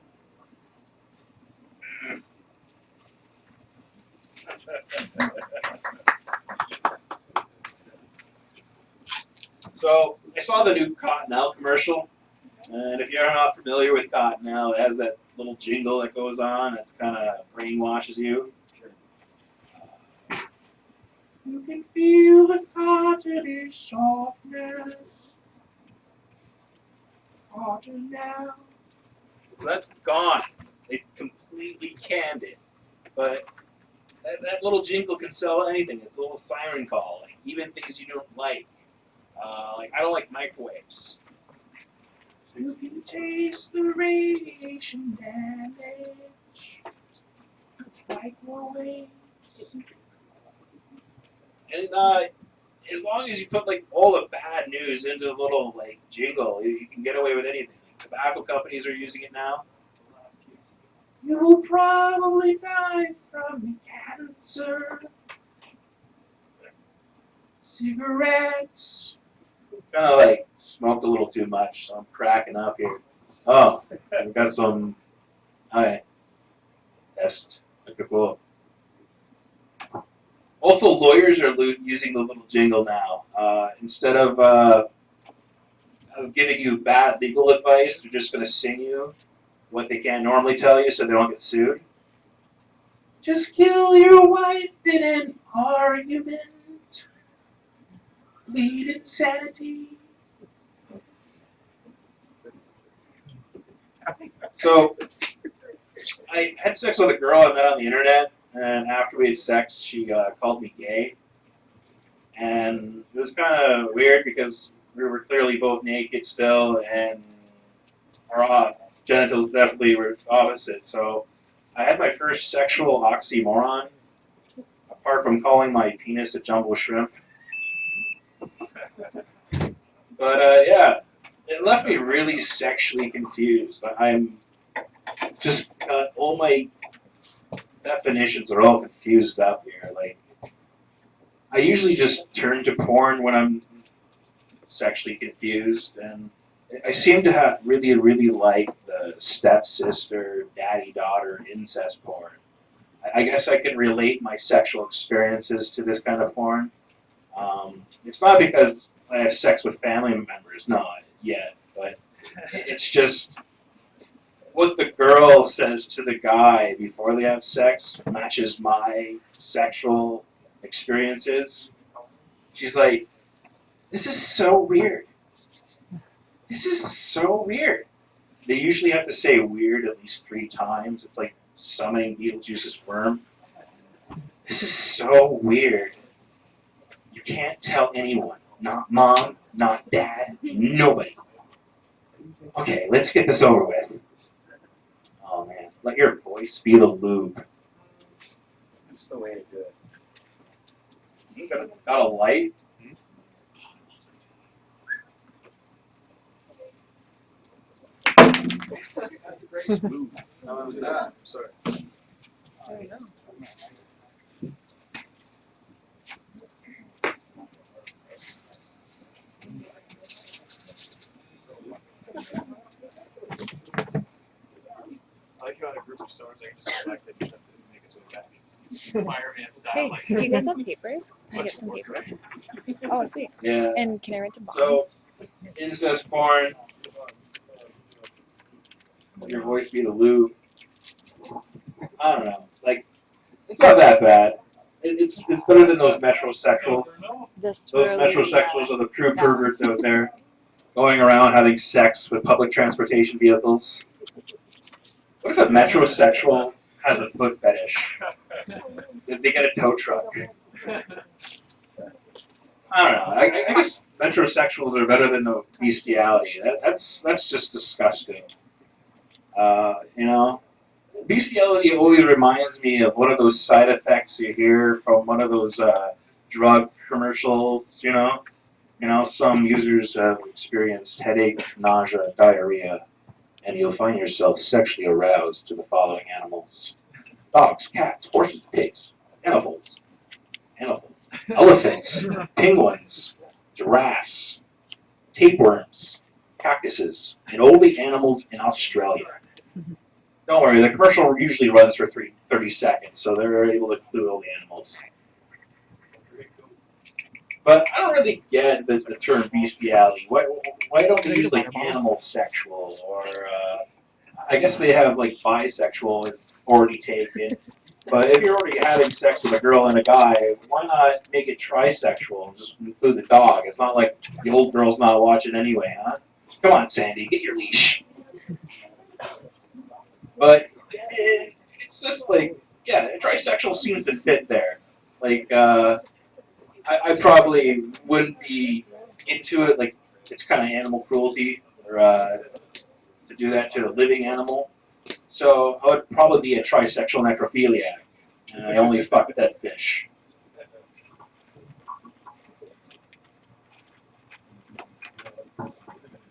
So I saw the new Cottonelle commercial, and if you're not familiar with Cottonelle, it has that little jingle that goes on. It's kind of brainwashes you. You can feel the cottony softness. Cottonelle. So that's gone. They completely canned it. But that little jingle can sell anything. It's a little siren call, like even things you don't like. Like I don't like microwaves. You can taste the radiation damage. Microwaves. And as long as you put like all the bad news into a little like jingle, you can get away with anything. Like, tobacco companies are using it now. You'll probably die from cancer. Cigarettes. Kind of like smoked a little too much, so I'm cracking up here. Oh, we've got some. Hi. Test. Okay, cool. Also, lawyers are using the little jingle now. Instead of giving you bad legal advice, they're just going to sing you what they can't normally tell you so they don't get sued. Just kill your wife in an argument. Plead insanity. So, I had sex with a girl I met on the internet, and after we had sex, she called me gay. And it was kind of weird because we were clearly both naked still, and our genitals definitely were opposite. So I had my first sexual oxymoron, apart from calling my penis a jumbo shrimp. But yeah, it left me really sexually confused. I'm just all my definitions are all confused up here. Like, I usually just turn to porn when I'm sexually confused, and I seem to have really like the stepsister, daddy-daughter incest porn. I guess I can relate my sexual experiences to this kind of porn. It's not because I have sex with family members, not yet, but it's just what the girl says to the guy before they have sex matches my sexual experiences. She's like, this is so weird. This is so weird. They usually have to say weird at least 3 times. It's like summoning Beetlejuice's worm. This is so weird. You can't tell anyone. Not mom, not dad, nobody. Okay, let's get this over with. Oh man, let your voice be the lube. That's the way to do it. You got a light? Smooth. How was that? Sorry. I like you on a group of storms, I can just select it and just make it to a back. Fireman style. Hey, like, do you guys have papers? Can I get some papers? Oh, sweet. Yeah. And can I rent a bond? So, incest porn. Let your voice be the lube. I don't know. Like, it's not that bad. It's better than those metrosexuals. The Those swirly, metrosexuals are the true that one. perverts out there, going around having sex with public transportation vehicles. What if a metrosexual has a foot fetish? If they get a tow truck? I don't know. I guess metrosexuals are better than the bestiality. That's just disgusting. You know, bestiality always reminds me of one of those side effects you hear from one of those drug commercials. You know, some users have experienced headache, nausea, diarrhea, and you'll find yourself sexually aroused to the following animals: dogs, cats, horses, pigs, animals, elephants, penguins, giraffes, tapeworms, cactuses, and all the animals in Australia. Don't worry, the commercial usually runs for 30 seconds, so they're able to include all the animals. But I don't really get the term bestiality. Why don't they use like animal sexual or I guess they have like bisexual is already taken. But if you're already having sex with a girl and a guy, why not make it trisexual and just include the dog? It's not like the old girl's not watching anyway, huh? Come on, Sandy, get your leash. But it's just like, yeah, trisexual seems to fit there. Like, I probably wouldn't be into it. Like, it's kind of animal cruelty or to do that to a living animal. So I would probably be a trisexual necrophiliac, and I only fuck dead fish.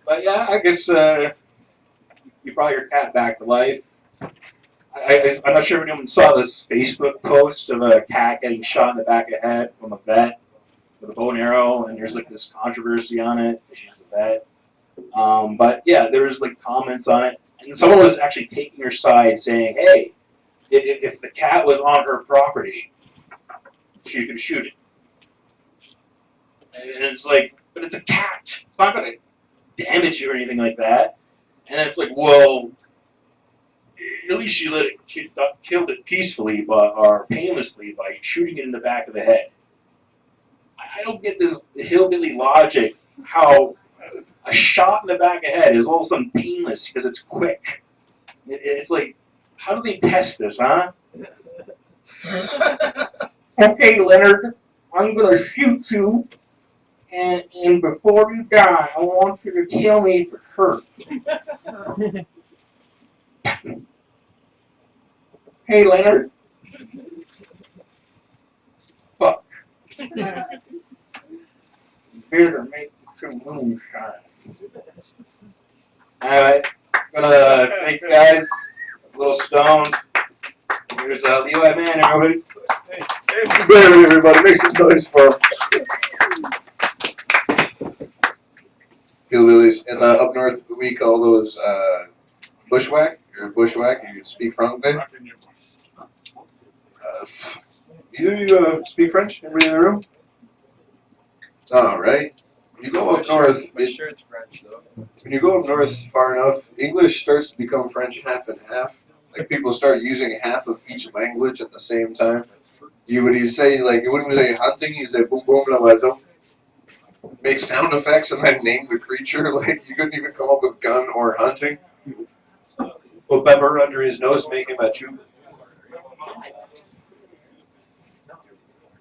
But yeah, I guess you brought your cat back to life. I'm not sure if anyone saw this Facebook post of a cat getting shot in the back of the head from a vet with a bow and arrow, and there's like this controversy on it. She's a vet. But yeah, there was like comments on it, and someone was actually taking her side, saying, "Hey, if the cat was on her property, she could shoot it." And it's like, but it's a cat. It's not going to damage you or anything like that. And it's like, well, at least she killed it peacefully, or painlessly by shooting it in the back of the head. I don't get this hillbilly logic. How a shot in the back of the head is all of a sudden painless because it's quick. It's like, how do they test this, huh? Okay, Leonard, I'm gonna shoot you, and before you die, I want you to tell me if it hurts. Hey, Leonard. Fuck. Better make some moonshine. Alright, gonna thank you guys. A little stoned. Here's Levi Mann, everybody. Hey, everybody, make some noise for him. Hillbillies. And up north, we call those bushwhack. You're a bushwhack. You speak French, then? You speak French? Everybody in the room? All right. You go up north. I'm sure it's French though. When you go up north far enough, English starts to become French half and half. Like people start using half of each language at the same time. You would say like you wouldn't say hunting. You say boom boom la oiseau. Make sound effects and then name the creature. Like you couldn't even come up with gun or hunting. Put pepper under his nose, make him a chew.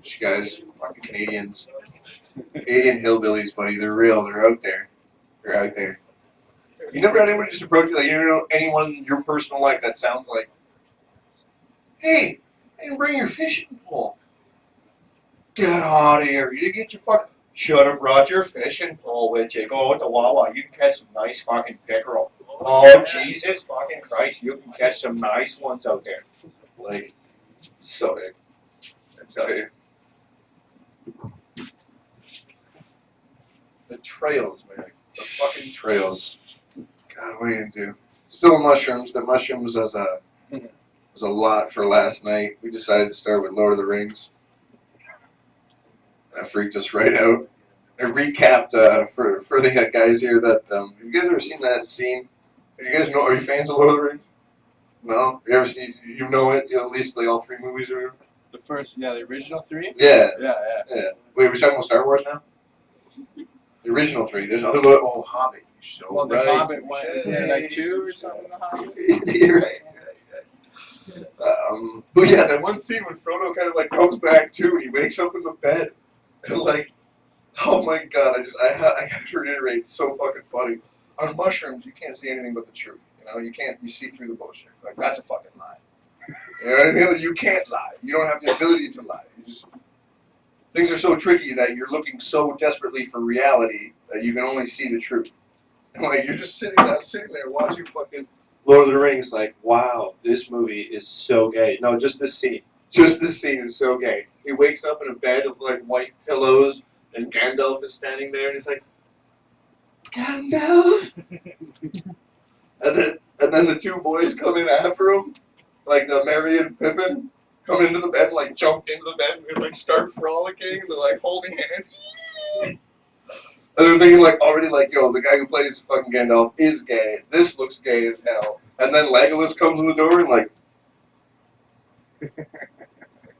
You guys, fucking Canadians, Canadian hillbillies, buddy. They're real. They're out there. They're out there. You never had anyone just approach you like you don't know anyone in your personal life that sounds like, hey, I didn't bring your fishing pole. Get out of here. You didn't get your fucking. Should have brought your fishing pole with you. Go to Wawa. You can catch some nice fucking pickerel. Oh, Jesus fucking Christ. You can catch some nice ones out there. Like, so big. I tell you. The trails, man. The fucking trails. God, what are you gonna do? Still mushrooms. The mushrooms was a lot for last night. We decided to start with Lord of the Rings. That freaked us right out. I recapped for the guys here that have you guys ever seen that scene You guys know? Are you fans of Lord of the Rings? No. You ever seen? You know it? You know, at least like all 3 movies or. The first, yeah, the original 3? Yeah. Yeah. Wait, we're talking about Star Wars now? The original 3. There's other one. Oh, Hobbit. You're so Well, the right. Hobbit one, is there like 2 or something? The Hobbit? You're right. But yeah, that one scene when Frodo kind of like comes back too. He wakes up in the bed, and like, oh my god! I have to reiterate, it's so fucking funny. On mushrooms, you can't see anything but the truth. You know, you see through the bullshit. Like that's a fucking lie. You know what I mean? You can't lie. You don't have the ability to lie. Things are so tricky that you're looking so desperately for reality that you can only see the truth. And like you're just sitting there watching fucking Lord of the Rings, like, wow, this movie is so gay. No, just this scene. Just this scene is so gay. He wakes up in a bed of like white pillows, and Gandalf is standing there, and he's like, Gandalf. and then the 2 boys come in after him, like the Merry and Pippin, come into the bed, and, like jump into the bed, and like start frolicking. And they're like holding hands. And they're thinking like already like, yo, the guy who plays fucking Gandalf is gay. This looks gay as hell. And then Legolas comes in the door and like,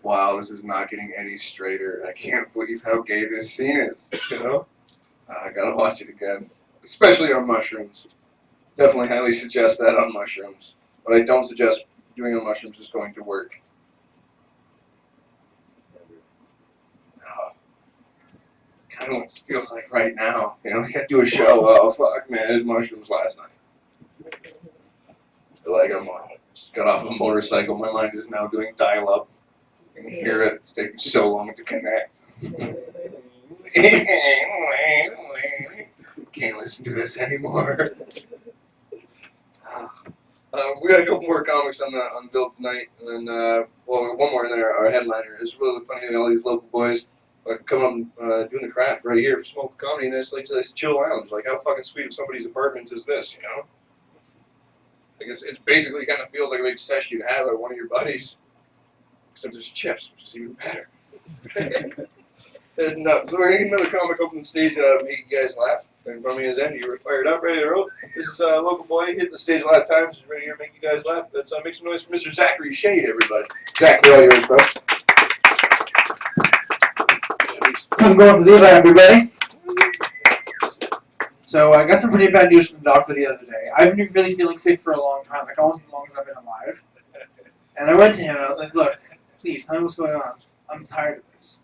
wow, this is not getting any straighter. I can't believe how gay this scene is. You know, I gotta watch it again, especially on mushrooms. Definitely highly suggest that on mushrooms. But I don't suggest doing on mushrooms is going to work. Kind of what it feels like right now. You know, you gotta do a show. Oh fuck, man, I did mushrooms last night. I feel like I'm just got off a motorcycle. My mind is now doing dial-up. You can hear it. It's taking so long to connect. Can't listen to this anymore. We got a couple more comics on Bill tonight, and then one more in there. Our headliner is really funny. All these local boys. Come up and doing the craft right here for Smoke Comedy, and it's like this chill lounge. Like, how fucking sweet of somebody's apartment is this, you know? Like, it's basically kind of feels like a big sesh you'd have at one of your buddies. Except there's chips, which is even better. And, so we're going to get another comic up on stage make you guys laugh. And from me is Andy. You were fired up, ready to roll. This is a local boy. Hit the stage a lot of times. He's ready here to make you guys laugh. Let's make some noise for Mr. Zachary Shade, everybody. Zach, all yours, bro. I'm going to Levi, everybody. So I got some pretty bad news from the doctor the other day. I've been really feeling sick for a long time, like almost as long as I've been alive. And I went to him and I was like, look, please, tell me what's going on. I'm tired of this.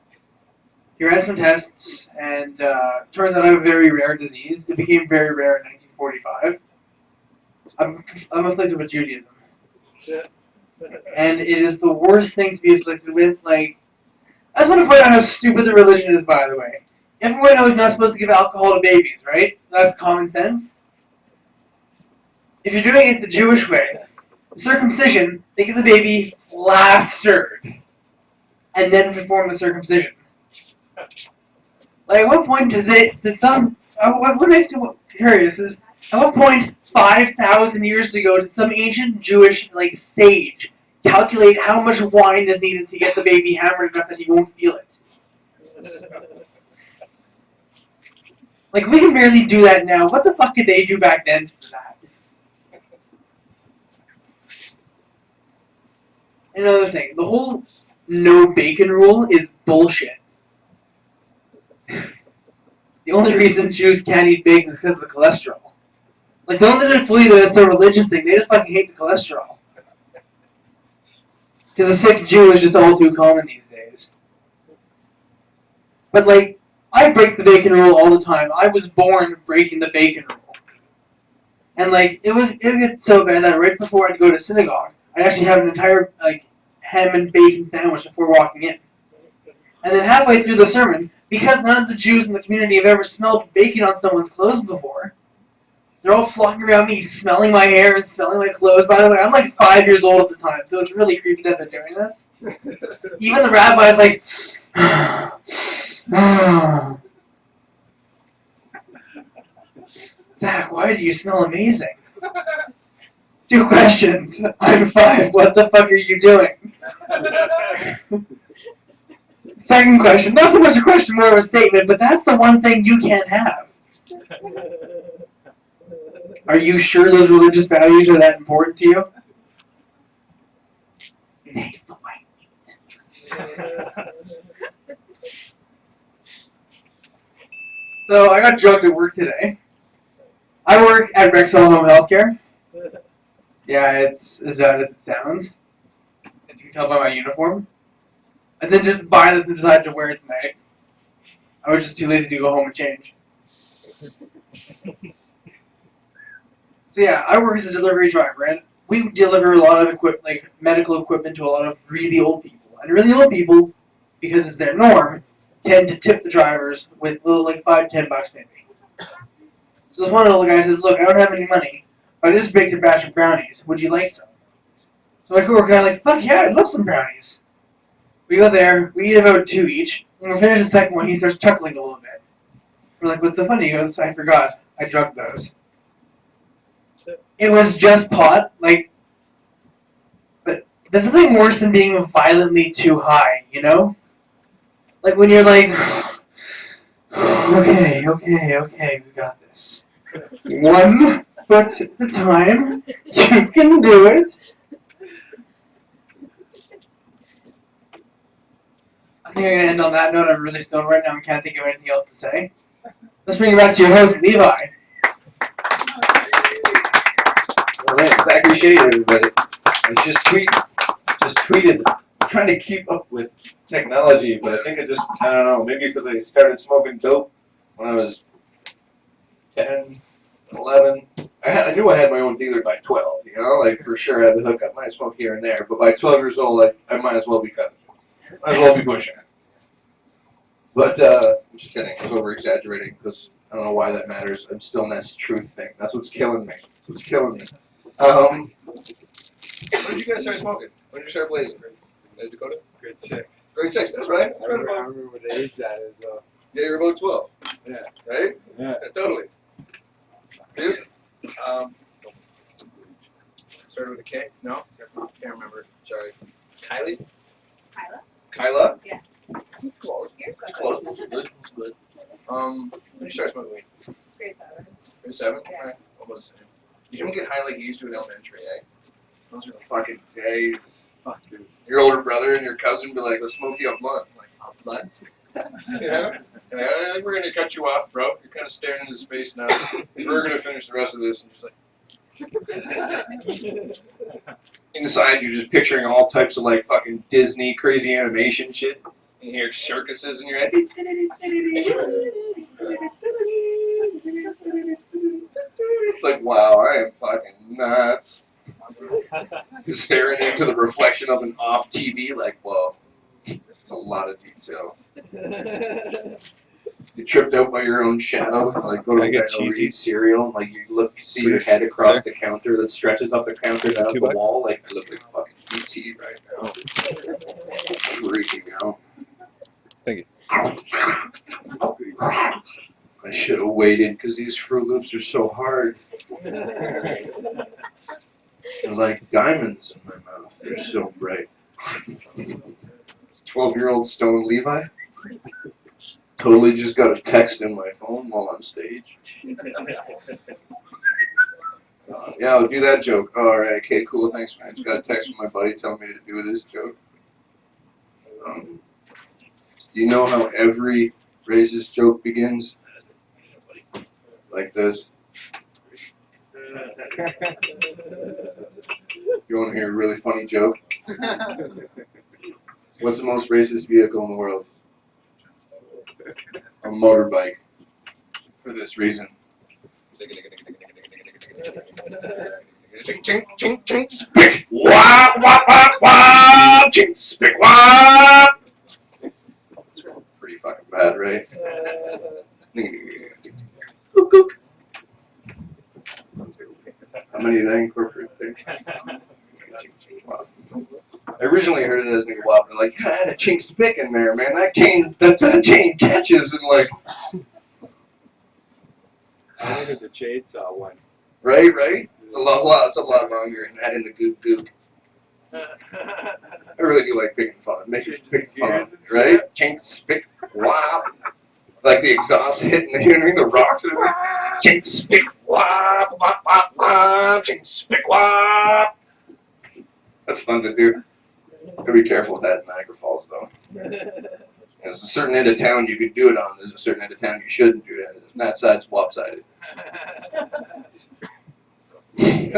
He ran some tests, and turns out I have a very rare disease. It became very rare in 1945. I'm afflicted with Judaism. And it is the worst thing to be afflicted with. Like, I just want to point out how stupid the religion is, by the way. Everyone knows you're not supposed to give alcohol to babies, right? That's common sense. If you're doing it the Jewish way, circumcision, they get the baby plastered and then perform the circumcision. Like, at what point what makes me curious is, at what point 5,000 years ago did some ancient Jewish, like, sage calculate how much wine is needed to get the baby hammered enough that he won't feel it? Like, we can barely do that now. What the fuck did they do back then for that? Another thing, the whole no bacon rule is bullshit. The only reason Jews can't eat bacon is because of the cholesterol. Like, don't let it fool you that it's a religious thing. They just fucking hate the cholesterol. Because a sick Jew is just all too common these days. But, like, I break the bacon rule all the time. I was born breaking the bacon rule. And, like, it would get so bad that right before I'd go to synagogue, I'd actually have an entire, like, ham and bacon sandwich before walking in. And then halfway through the sermon, because none of the Jews in the community have ever smelled bacon on someone's clothes before, they're all flocking around me, smelling my hair and smelling my clothes. By the way, I'm like 5 years old at the time, so it's really creepy that they're doing this. Even the rabbi's like, Zach, why do you smell amazing? 2 questions. I'm 5. What the fuck are you doing? Second question. Not so much a question, more of a statement, but that's the one thing you can't have. Are you sure those religious values are that important to you? Taste the white meat. So I got drugged at work today. I work at Rexall Home Healthcare. Yeah, it's as bad as it sounds. As you can tell by my uniform. I didn't just buy this and decided to wear it tonight. I was just too lazy to go home and change. So yeah, I work as a delivery driver, and we deliver a lot of medical equipment to a lot of really old people. And really old people, because it's their norm, tend to tip the drivers with $5 to $10 maybe. So this one old guy says, "Look, I don't have any money, but I just baked a batch of brownies. Would you like some?" So my coworker and I are like, "Fuck yeah, I'd love some brownies." We go there, we eat about 2 each. When we finish the second one, he starts chuckling a little bit. We're like, "What's so funny?" He goes, "I forgot. I drugged those." It was just pot, but there's nothing worse than being violently too high, you know? Like when you're like, okay, we got this. 1 foot at a time, you can do it. I think I'm gonna end on that note. I'm really stoned right now and can't think of anything else to say. Let's bring it back to your host, Levi. All right, Zachary Shade, everybody. I just tweeted. I'm trying to keep up with technology, but I think I don't know, maybe because I started smoking dope when I was 10, 11. I knew I had my own dealer by 12, you know, for sure I had the hookup. I might smoke here and there, but by 12 years old, I might as well be cutting. Might as well be pushing it. But, I'm just kidding. I was over-exaggerating because I don't know why that matters. I'm still in that truth thing. That's what's killing me. That's what's killing me. When did you guys start smoking? When did you start blazing? Dakota? Grade 6. Grade 6, that's right. I remember what age that is, though. Yeah, you're about 12. Yeah. Right? Yeah. Totally. Dude? Started with a K? No? Can't remember. Sorry. Kylie? Kyla? Yeah. Close. You're Close. Good. Good. When did you start smoking weed? Grade 7. Grade 7? Yeah. Alright, almost the same. You don't get high like you used to in elementary, eh? Those are the fucking days. Fuck, dude. Your older brother and your cousin be like, "Let's smoke you a blunt." I'm like, a blunt? Yeah. I think we're gonna cut you off, bro. You're kind of staring into space now. We're gonna finish the rest of this, and just inside, you're just picturing all types of fucking Disney crazy animation shit. And you hear circuses in your head. It's like, wow, I am fucking nuts. Just staring into the reflection of an off TV, whoa, this is a lot of detail. You tripped out by your own shadow, go to I get bed and cheesy? read cereal, you see your head across the counter that stretches up the counter down the $2? wall, I look like fucking E.T. right now. Freaking out. Thank you. I should have waited because these Fruit Loops are so hard. They're like diamonds in my mouth. They're so bright. 12-year-old Stone Levi. Totally just got a text in my phone while on stage. Yeah, I'll do that joke. Oh, all right, okay, cool, thanks, man. Just got a text from my buddy telling me to do this joke. Do you know how every racist joke begins? Like this. You want to hear a really funny joke? What's the most racist vehicle in the world? A motorbike. For this reason. Ching, ching, ching, ching, spick, wah, wah, wah, wah, ching, spick, wah. Pretty fucking bad, right? How many of that incorporate there? I originally heard it as nigga wop, and you gotta add a chink spick in there, man. That chain catches and I look at the chainsaw one. right? It's a lot longer and add in the goop. I really do like picking fun. It makes me pick fun, right? Chink spick, wow. Like the exhaust hitting the rocks, and it's like chink spick, wow. wop, wop, wop, wop, chicken spick wop. That's fun to do. Gotta be careful with that in Niagara Falls, though. There's a certain end of town you can do it on. There's a certain end of town you shouldn't do it. And that side's lopsided.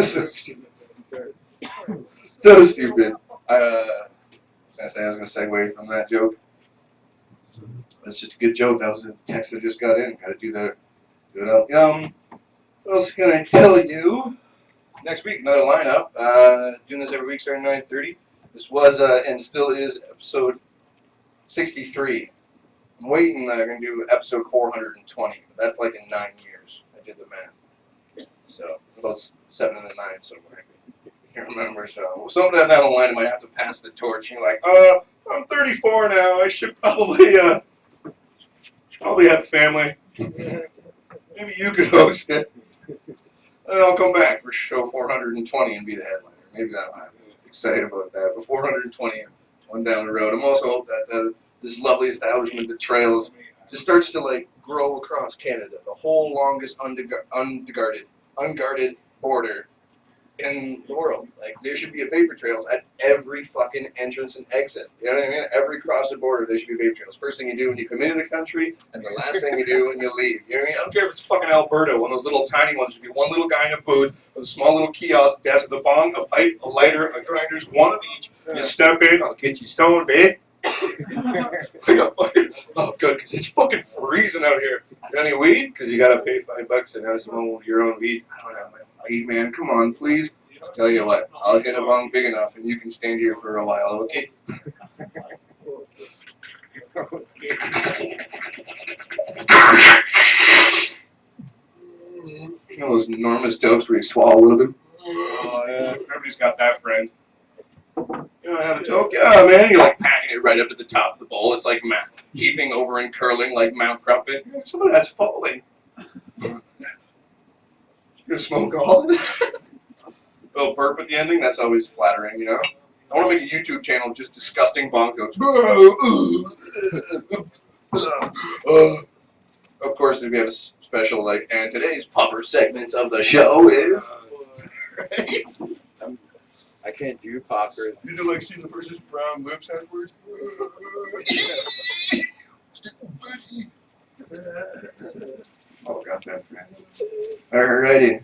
So stupid. So stupid. I was gonna segue from that joke. That's just a good joke. That was a text that just got in. Gotta do it up. What else can I tell you? Next week, another lineup. Doing this every week starting 9:30. This was and still is episode 63. I'm waiting. I'm gonna do episode 420. But that's like in 9 years. I did the math. So about 7 and 9 somewhere. I can't remember. So sometime down the line, I might have to pass the torch. You're like, I'm 34 now. I should probably have a family. Maybe you could host it. And I'll come back for show 420 and be the headliner. Maybe that'll happen. I'm excited about that. But 420, one down the road. I'm also hoping that this lovely establishment, the Trails, just starts to like grow across Canada. The whole longest unguarded border in the world. Like, there should be a vapor trails at every fucking entrance and exit. You know what I mean? Every cross the border, there should be vapor trails. First thing you do when you come into the country, and the last thing you do when you leave. You know what I mean? I don't care if it's fucking Alberta, one of those little tiny ones. Should be one little guy in a booth with a small little kiosk desk with a bong, a pipe, a lighter, a grinders, one of each. You step in, I'll get you stoned, babe. Oh, good, because it's fucking freezing out here. Got any weed? Because you gotta pay $5 and have some of your own weed. I don't have my weed, man. Come on, please. I'll tell you what, I'll get a bong big enough and you can stand here for a while, okay? You know those enormous jokes where you swallow a little bit? Oh, yeah. Everybody's got that friend. You don't have a joke? Yeah, man. You're like packing it right up to the top of the bowl. It's like keeping over and curling like Mount Crumpet. Some of that's falling. You're gonna smoke all of it? A little burp at the ending? That's always flattering, you know? I want to make a YouTube channel just disgusting bonk jokes. Of course, if we have a special, like, and today's popper segment of the show is... I can't do poppers. You do like seeing the person's brown lips afterwards? Oh, goddamn, man. Alrighty.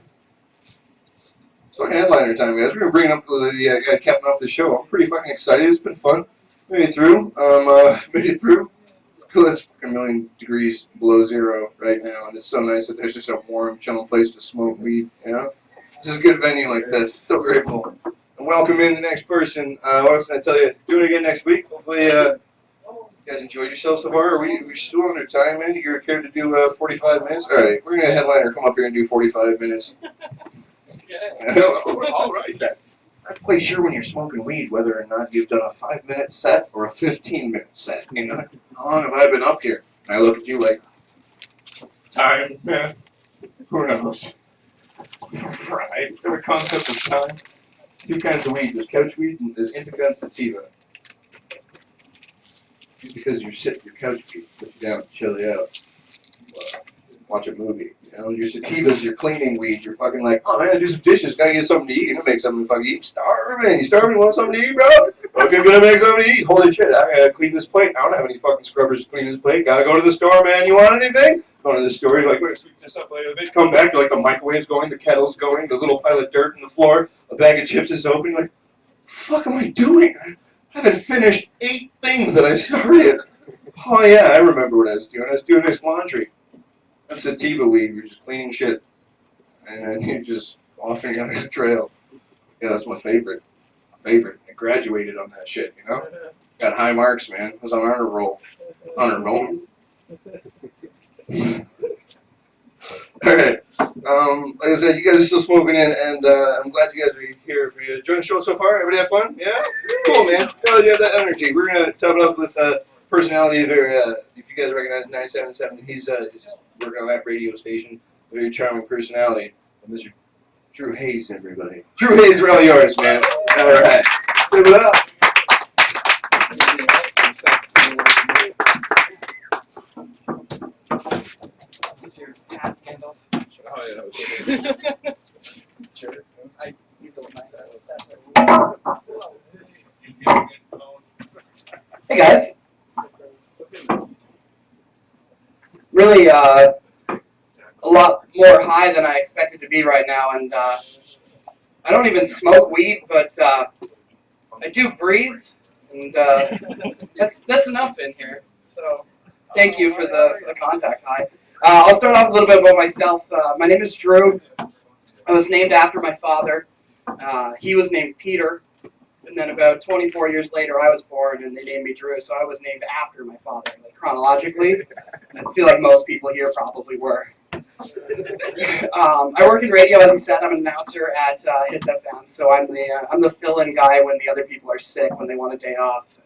So headliner time, guys. We're gonna bring up the guy capping off the show. I'm pretty fucking excited. It's been fun. Made it through. Made it through. It's cool. It's fucking 1,000,000 degrees below zero right now, and it's so nice that there's just a warm, chilling place to smoke weed. You know, this is a good venue like this. So grateful. And welcome in the next person. What else can I tell you? Do it again next week. Hopefully, you guys enjoyed yourselves so far. Are we still under time, man? You're care to do 45 minutes? All right, we're gonna headliner come up here and do 45 minutes. All right then. I'm not quite sure when you're smoking weed whether or not you've done a 5-minute set or a 15-minute set. You know, how long have I been up here? And I look at you like, time, man. Who knows? Right. Every concept of time. 2 kinds of weed. There's couch weed and there's indica and sativa. Just because you're sitting your couch weed, put you down, chill you out. Watch a movie. You know, your sativas, your cleaning weed, you're fucking like, oh man, do some dishes, gotta get something to eat, gonna make something to fucking eat. Starving, you starving, want something to eat, bro? Okay, gonna make something to eat. Holy shit, I gotta clean this plate. I don't have any fucking scrubbers to clean this plate. Gotta go to the store, man. You want anything? Go to the store, you're like, we're gonna sweep this up later a bit. Come back, you're like, the microwave's going, the kettle's going, the little pile of dirt on the floor, a bag of chips is open. You're like, what the fuck am I doing? I haven't finished 8 things that I started. Oh yeah, I remember what I was doing. I was doing this laundry. That's sativa weed. You're just cleaning shit, and then you're just walking down the trail. Yeah, that's my favorite. I graduated on that shit. You know, got high marks, man. I was on honor roll. Honor roll. All right. Like I said, you guys are still smoking in, and I'm glad you guys are here for you. Enjoying the show so far? Everybody have fun? Yeah. Cool, man. You have that energy. We're gonna top it up with personality of if you guys recognize 977, he's just working on that radio station. A very charming personality. And Mr. Drew Hayes, everybody. Drew Hayes, we're all yours, man. All right. Give it up. Is your hat, Gandalf? Oh, yeah. Sure. You don't mind that. Hey guys. Really, a lot more high than I expected to be right now, and I don't even smoke weed, but I do breathe, and that's enough in here. So, thank you for the contact. Hi. I'll start off a little bit about myself. My name is Drew. I was named after my father. He was named Peter. And then about 24 years later, I was born, and they named me Drew, so I was named after my father, like chronologically. I feel like most people here probably were. I work in radio, as he said. I'm an announcer at HTZ-FM, so I'm the fill-in guy when the other people are sick, when they want a day off.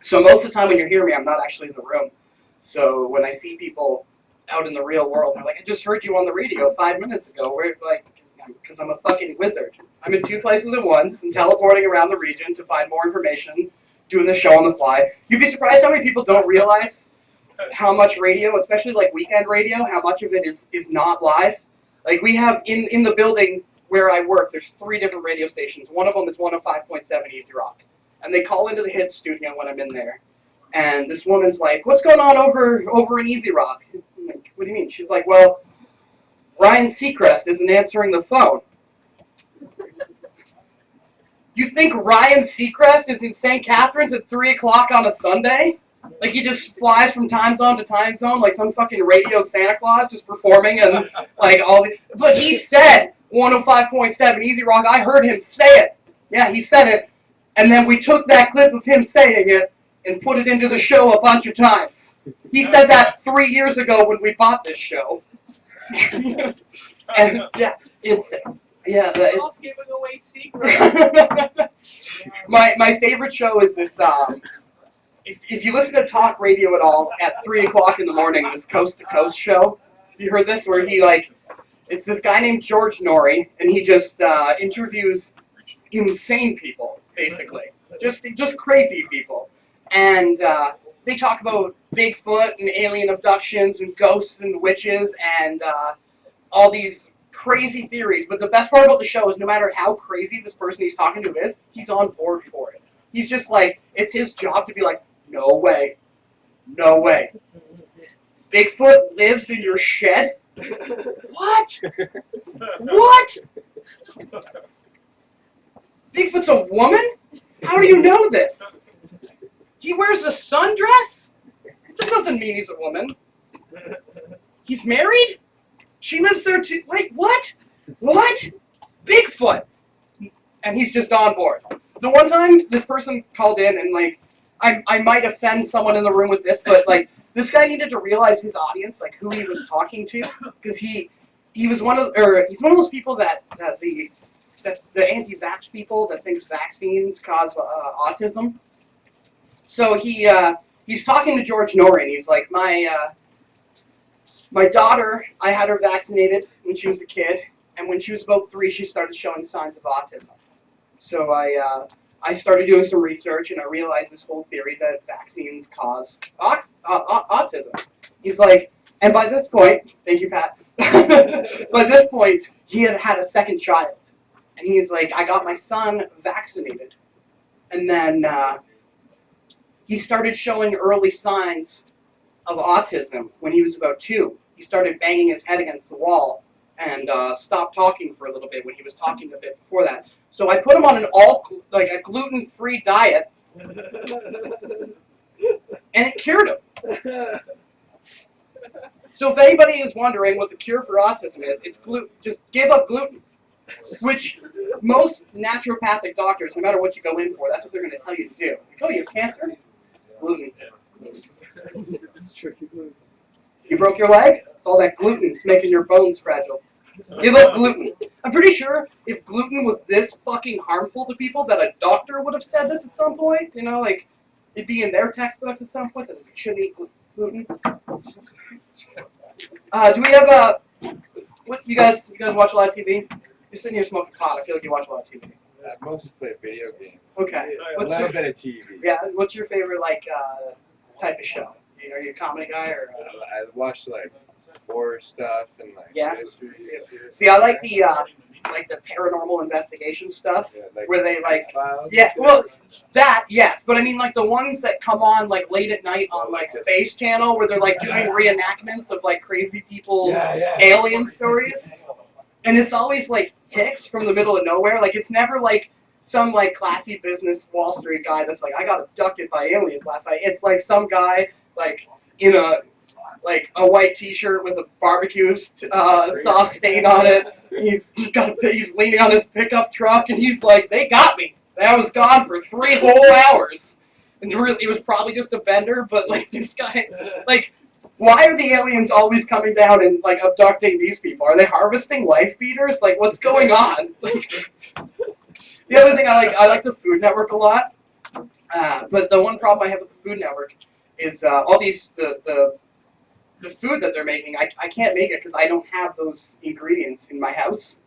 So most of the time when you hear me, I'm not actually in the room. So when I see people out in the real world, they're like, I just heard you on the radio 5 minutes ago. We're like, because I'm a fucking wizard. I'm in 2 places at once and teleporting around the region to find more information, doing the show on the fly. You'd be surprised how many people don't realize how much radio, especially like weekend radio, how much of it is not live. Like we have in the building where I work, there's 3 different radio stations. One of them is 105.7 Easy Rock. And they call into the hit studio when I'm in there. And this woman's like, what's going on over in Easy Rock? I'm like, what do you mean? She's like, well, Ryan Seacrest isn't answering the phone. You think Ryan Seacrest is in St. Catharines at 3 o'clock on a Sunday? Like he just flies from time zone to time zone like some fucking radio Santa Claus just performing and like all the... But he said 105.7 Easy Rock. I heard him say it. Yeah, he said it. And then we took that clip of him saying it and put it into the show a bunch of times. He said that 3 years ago when we bought this show. And yeah, insane. Yeah, it's giving away secrets. my favorite show is this. If you listen to talk radio at all at 3 o'clock in the morning, this Coast to Coast show. You heard this where he it's this guy named George Norrie, and he just interviews insane people, basically, just crazy people, and they talk about Bigfoot and alien abductions and ghosts and witches and all these crazy theories. But the best part about the show is no matter how crazy this person he's talking to is, he's on board for it. He's just like, it's his job to be like, no way. No way. Bigfoot lives in your shed? What? What? Bigfoot's a woman? How do you know this? He wears a sundress? That doesn't mean he's a woman. He's married? She lives there too. Wait, what? What? Bigfoot. And he's just on board. The one time this person called in and like, I might offend someone in the room with this, but like, this guy needed to realize his audience, like who he was talking to, because he's one of those people that the anti-vax people that thinks vaccines cause autism. So he's talking to George Norrie, and he's like, my daughter, I had her vaccinated when she was a kid, and when she was about 3, she started showing signs of autism. So I started doing some research, and I realized this whole theory that vaccines cause autism. He's like, and by this point, thank you, Pat. By this point, he had had a second child, and he's like, I got my son vaccinated, and then he started showing early signs of autism when he was about 2. He started banging his head against the wall and stopped talking for a little bit when he was talking a bit before that. So I put him on a gluten-free diet, and it cured him. So if anybody is wondering what the cure for autism is, it's gluten. Just give up gluten, which most naturopathic doctors, no matter what you go in for, that's what they're going to tell you to do. Like, oh, you have cancer? It's gluten. You broke your leg? It's all that gluten. It's making your bones fragile. Give up gluten. I'm pretty sure if gluten was this fucking harmful to people, that a doctor would have said this at some point. You know, like, it'd be in their textbooks at some point that you shouldn't eat gluten. Do we have what you guys watch a lot of TV? You're sitting here smoking pot. I feel like you watch a lot of TV. I mostly play video games. Okay. A little bit of TV. Yeah. What's your favorite type of show? Are you a comedy guy or? I watch like war stuff and like Yeah. mysteries. See, I like the paranormal investigation stuff Yeah, like where they like. X-Files and Yeah, shit. well, that yes, but I mean like the ones that come on like late at night on like Space Channel where they're like doing reenactments of like crazy people's alien stories, and it's always like hicks from the middle of nowhere. Like it's never like some like classy business Wall Street guy that's like I got abducted by aliens last night. It's like some guy like in a white T-shirt with a barbecue sauce stain on it. He's leaning on his pickup truck and he's like, they got me. I was gone for 3 whole hours. And really, it was probably just a vendor, but like this guy, like, why are the aliens always coming down and like abducting these people? Are they harvesting wife beaters? Like, what's going on? The other thing I like the Food Network a lot, but the one problem I have with the Food Network is all these the food that they're making. I can't make it because I don't have those ingredients in my house.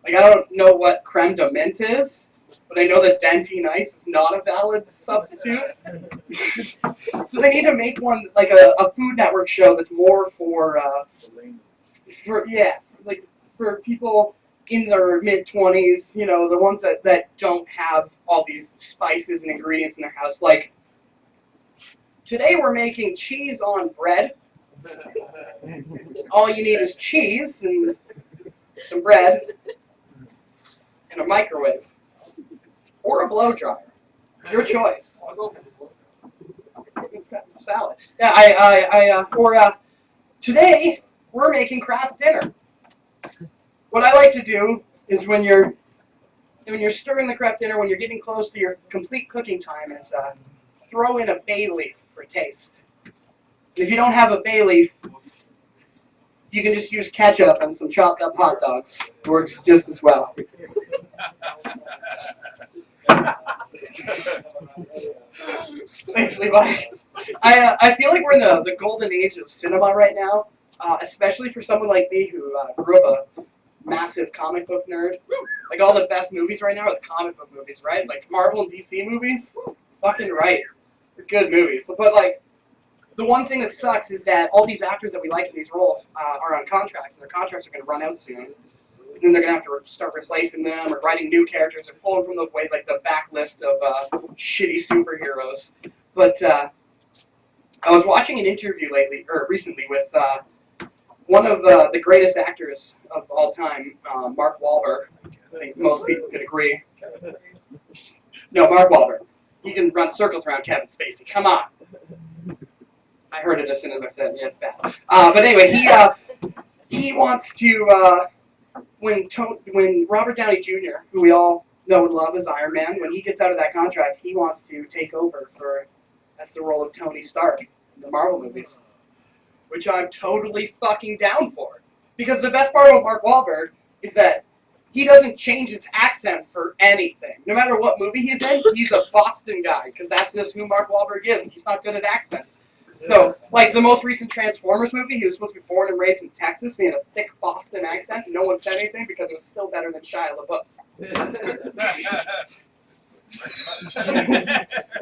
Like I don't know what creme de menthe is, but I know that dentine ice is not a valid substitute. So they need to make one like a Food Network show that's more for people in their mid-20s, you know, the ones that don't have all these spices and ingredients in their house. Like, today we're making cheese on bread. All you need is cheese and some bread and a microwave. Or a blow dryer. Your choice. It's valid. Yeah, today we're making craft dinner. What I like to do is when you're stirring the craft dinner, when you're getting close to your complete cooking time, is throw in a bay leaf for taste. If you don't have a bay leaf, you can just use ketchup and some chopped up hot dogs. It works just as well. Thanks, Levi. I feel like we're in the golden age of cinema right now, especially for someone like me who grew up a massive comic book nerd. Like all the best movies right now are the comic book movies, right? Like Marvel and DC movies, fucking right. They're good movies. But like, the one thing that sucks is that all these actors that we like in these roles are on contracts, and their contracts are going to run out soon. And then they're going to have to start replacing them or writing new characters and pulling from the back list of shitty superheroes. But I was watching an interview recently with one of the greatest actors of all time, Mark Wahlberg. I think most people could agree. No, Mark Wahlberg. He can run circles around Kevin Spacey. Come on. I heard it as soon as I said it. Yeah, it's bad. But anyway, he wants to, when Robert Downey Jr., who we all know and love as Iron Man, when he gets out of that contract, he wants to take over as the role of Tony Stark in the Marvel movies, which I'm totally fucking down for. Because the best part about Mark Wahlberg is that he doesn't change his accent for anything. No matter what movie he's in, he's a Boston guy, because that's just who Mark Wahlberg is, and he's not good at accents. So, like the most recent Transformers movie, he was supposed to be born and raised in Texas, and he had a thick Boston accent, and no one said anything because it was still better than Shia LaBeouf.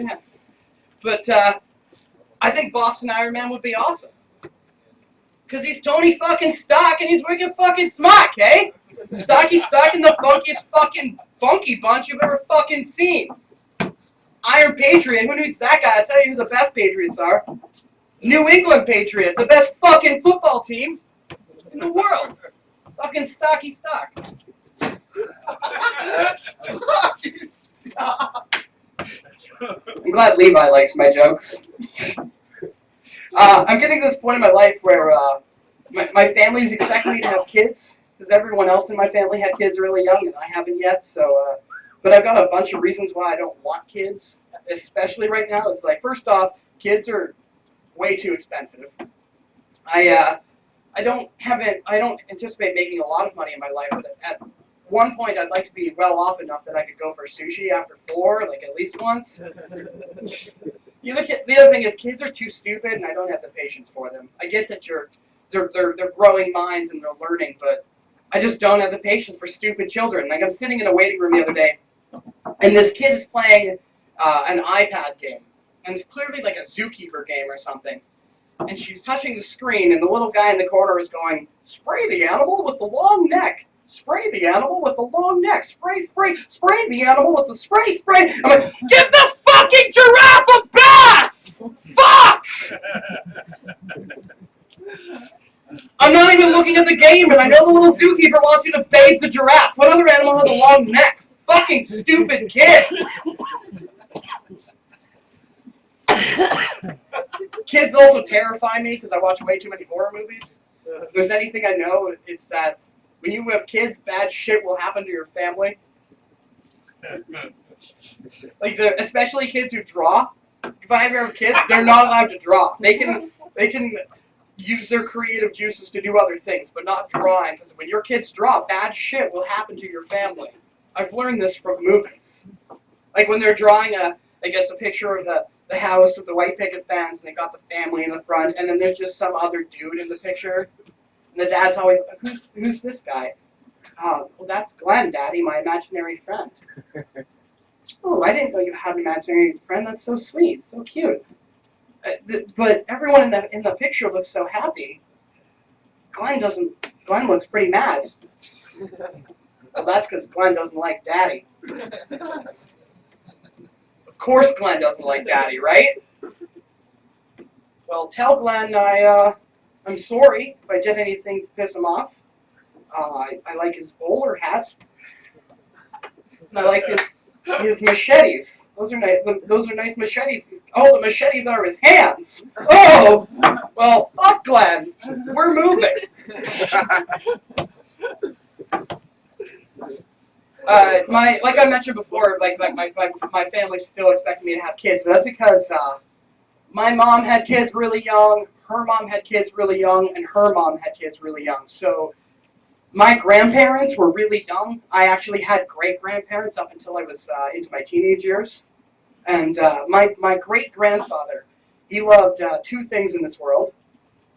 Yeah. But I think Boston Iron Man would be awesome. Because he's Tony fucking Stark, and he's wicked fucking smart, eh? Starky Stark and the funkiest fucking funky bunch you've ever fucking seen. Iron Patriot, who needs that guy? I'll tell you who the best Patriots are. New England Patriots, the best fucking football team in the world. Fucking Stocky Stock. Stocky Stock. I'm glad Levi likes my jokes. I'm getting to this point in my life where my family's expecting me to have kids, because everyone else in my family had kids really young, and I haven't yet, so... But I've got a bunch of reasons why I don't want kids, especially right now. It's like, first off, kids are way too expensive. I don't anticipate making a lot of money in my life, but at one point I'd like to be well off enough that I could go for sushi after 4, like at least once. The other thing is kids are too stupid, and I don't have the patience for them. I get that they're growing minds and they're learning, but I just don't have the patience for stupid children. Like I'm sitting in a waiting room the other day, and this kid is playing an iPad game, and it's clearly like a Zookeeper game or something. and she's touching the screen, and the little guy in the corner is going, spray the animal with the long neck. Spray the animal with the long neck. Spray, spray, spray the animal with the spray, spray. I'm like, give the fucking giraffe a bath! Fuck! I'm not even looking at the game, and I know the little zookeeper wants you to bathe the giraffe. What other animal has a long neck? Fucking stupid kid! Kids also terrify me because I watch way too many horror movies. If there's anything I know, it's that when you have kids, bad shit will happen to your family. Like, especially kids who draw. If I ever have kids, they're not allowed to draw. They can use their creative juices to do other things, but not drawing. Because when your kids draw, bad shit will happen to your family. I've learned this from movies. Like when they're drawing it gets a picture of the house with the white picket fence, and they got the family in the front, and then there's just some other dude in the picture. And the dad's always, who's this guy? Well, that's Glenn, Daddy, my imaginary friend. Oh, I didn't know you had an imaginary friend. That's so sweet, so cute. But everyone in the picture looks so happy. Glenn looks pretty mad. Well, that's because Glenn doesn't like Daddy. Of course Glenn doesn't like Daddy, right? Well, tell Glenn I'm sorry if I did anything to piss him off. I like his bowler hat. And I like his machetes. Those are nice. Those are nice machetes. Oh, the machetes are his hands. Oh, well, fuck Glenn. We're moving. Like I mentioned before, my family still expected me to have kids, but that's because my mom had kids really young, her mom had kids really young, and her mom had kids really young. So my grandparents were really young. I actually had great-grandparents up until I was into my teenage years. And my great-grandfather, he loved two things in this world.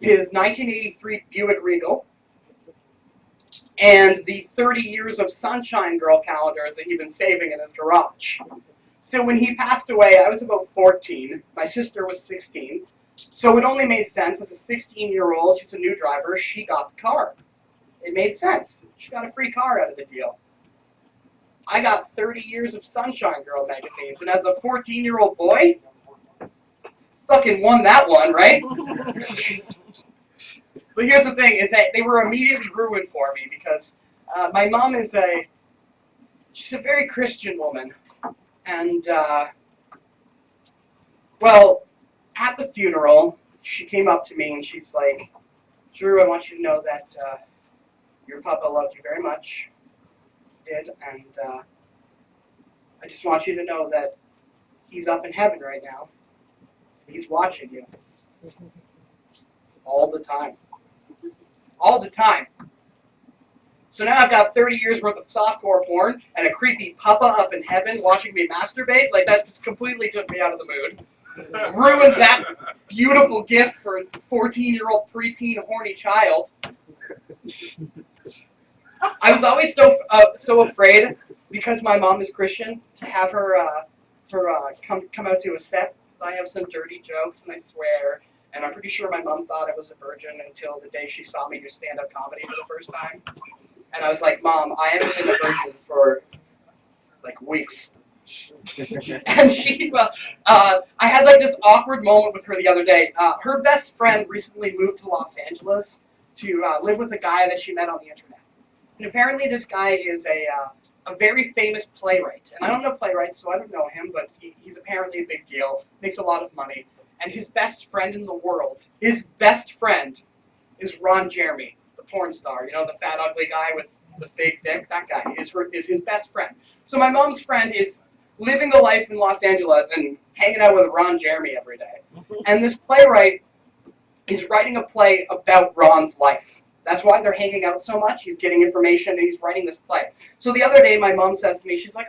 His 1983 Buick Regal and the 30 Years of Sunshine Girl calendars that he'd been saving in his garage. So when he passed away, I was about 14. My sister was 16. So it only made sense. As a 16-year-old, she's a new driver, she got the car. It made sense. She got a free car out of the deal. I got 30 Years of Sunshine Girl magazines, and as a 14-year-old boy, fucking won that one, right? But here's the thing, is that they were immediately ruined for me because my mom she's a very Christian woman. And, well, at the funeral, she came up to me and she's like, Drew, I want you to know that your papa loved you very much. He did, and I just want you to know that he's up in heaven right now. He's watching you. All the time. All the time. So now I've got 30 years worth of softcore porn and a creepy papa up in heaven watching me masturbate. Like, that just completely took me out of the mood. Ruined that beautiful gift for a 14-year-old preteen horny child. I was always so afraid, because my mom is Christian, to have her come out to a set. I have some dirty jokes, and I swear. And I'm pretty sure my mom thought I was a virgin until the day she saw me do stand-up comedy for the first time. And I was like, Mom, I haven't been a virgin for, like, weeks. And I had, like, this awkward moment with her the other day. Her best friend recently moved to Los Angeles to live with a guy that she met on the internet. And apparently this guy is a very famous playwright. And I don't know playwrights, so I don't know him, but he's apparently a big deal, makes a lot of money. And his best friend in the world, his best friend is Ron Jeremy, the porn star. You know, the fat, ugly guy with the big dick? That guy is his best friend. So my mom's friend is living the life in Los Angeles and hanging out with Ron Jeremy every day. And this playwright is writing a play about Ron's life. That's why they're hanging out so much. He's getting information, and he's writing this play. So the other day, my mom says to me, she's like,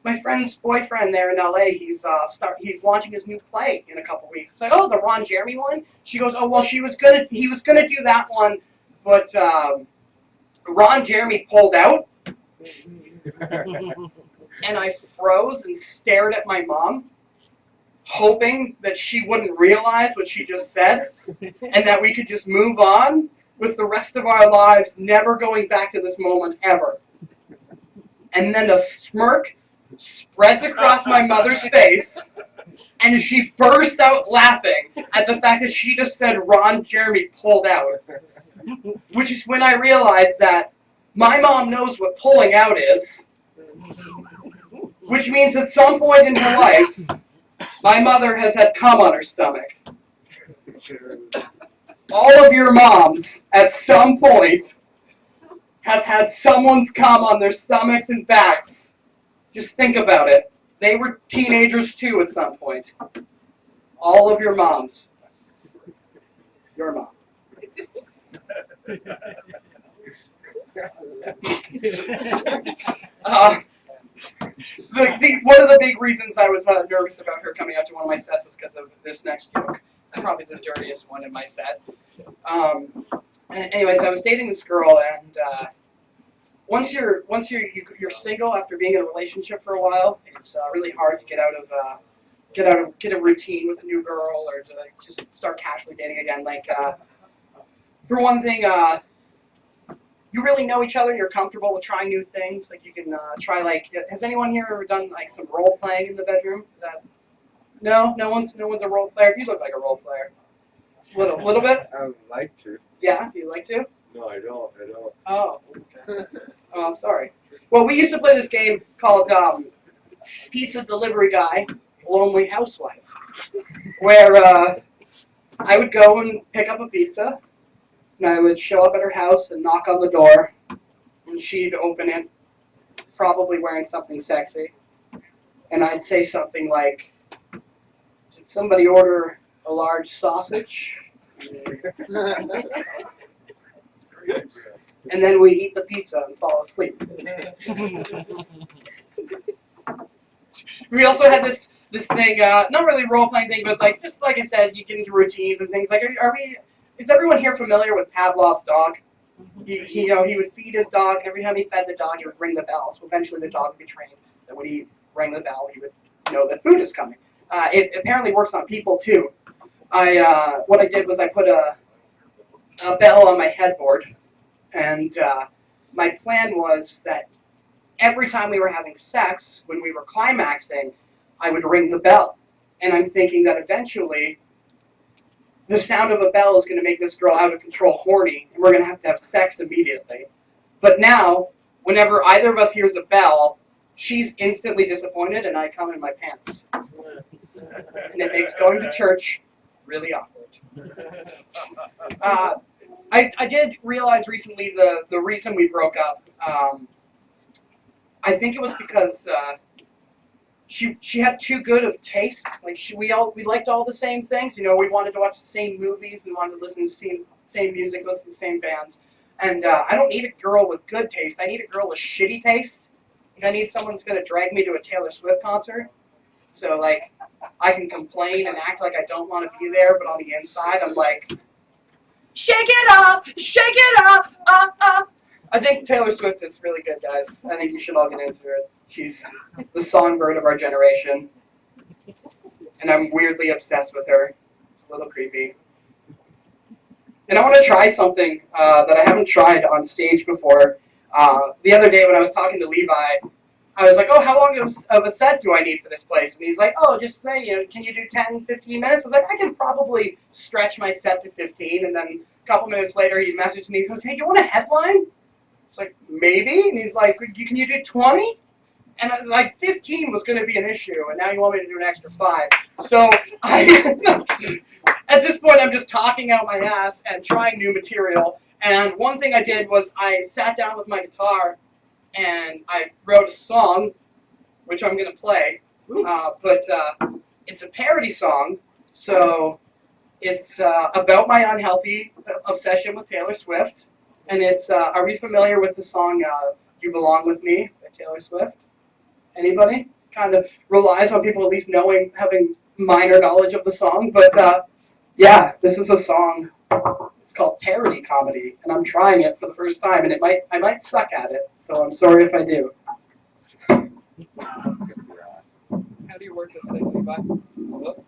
my friend's boyfriend there in LA, he's launching his new play in a couple weeks. It's like, oh, the Ron Jeremy one? She goes, oh, well, he was gonna do that one, but Ron Jeremy pulled out. And I froze and stared at my mom. hoping that she wouldn't realize what she just said and that we could just move on with the rest of our lives, never going back to this moment ever. And then a smirk spreads across my mother's face, and she bursts out laughing at the fact that she just said Ron Jeremy pulled out. Which is when I realized that my mom knows what pulling out is, which means at some point in her life, my mother has had cum on her stomach. All of your moms, at some point, have had someone's cum on their stomachs and backs. Just think about it. They were teenagers too at some point. All of your moms. Your mom. One of the big reasons I was nervous about her coming out to one of my sets was because of this next joke. Probably the dirtiest one in my set. Anyways, I was dating this girl, and once you're single after being in a relationship for a while, it's really hard to get a routine with a new girl, or to just start casually dating again. Like, for one thing, you really know each other. You're comfortable with trying new things. Like, you can try, like, has anyone here ever done like some role playing in the bedroom? Is that no one's a role player. You look like a role player. Little bit. I would like to. Yeah, you like to? No, I don't. Oh. Okay. Oh, sorry. Well, we used to play this game called Pizza Delivery Guy, Lonely Housewife, where I would go and pick up a pizza, and I would show up at her house and knock on the door, and she'd open it, probably wearing something sexy, and I'd say something like, "Did somebody order a large sausage?" And then we'd eat the pizza and fall asleep. We also had this thing, not really role-playing thing, but like, just like I said, you get into routines and things. Like, is everyone here familiar with Pavlov's dog? He would feed his dog, and every time he fed the dog, he would ring the bell. So eventually the dog would be trained that when he rang the bell, he would know that food is coming. It apparently works on people too. What I did was I put a bell on my headboard, and my plan was that every time we were having sex, when we were climaxing, I would ring the bell. And I'm thinking that eventually the sound of a bell is going to make this girl out of control horny, and we're going to have sex immediately. But now, whenever either of us hears a bell, she's instantly disappointed, and I come in my pants. And it makes going to church really awkward. I did realize recently the reason we broke up. I think it was because she had too good of taste. Like, we liked all the same things. You know, we wanted to watch the same movies. We wanted to listen to the same music, listen to the same bands. And I don't need a girl with good taste. I need a girl with shitty taste. I need someone that's going to drag me to a Taylor Swift concert. So, like, I can complain and act like I don't want to be there, but on the inside, I'm like, shake it off, I think Taylor Swift is really good, guys. I think you should all get into it. She's the songbird of our generation, and I'm weirdly obsessed with her. It's a little creepy. And I want to try something that I haven't tried on stage before. The other day when I was talking to Levi, I was like, oh, how long of a set do I need for this place? And he's like, oh, just say, can you do 10, 15 minutes? I was like, I can probably stretch my set to 15. And then a couple minutes later, he messaged me, he goes, hey, do you want a headline? I was like, maybe. And he's like, can you do 20? And I was like, 15 was going to be an issue, and now you want me to do an extra 5. So at this point, I'm just talking out my ass and trying new material. And one thing I did was I sat down with my guitar, and I wrote a song, which I'm going to play, but it's a parody song, so it's about my unhealthy obsession with Taylor Swift, and it's, are we familiar with the song You Belong With Me by Taylor Swift? Anybody? Kind of relies on people at least having minor knowledge of the song, but yeah, this is a song. It's called Parody Comedy, and I'm trying it for the first time, and I might suck at it, so I'm sorry if I do. How do you work this thing, Levi? Oh.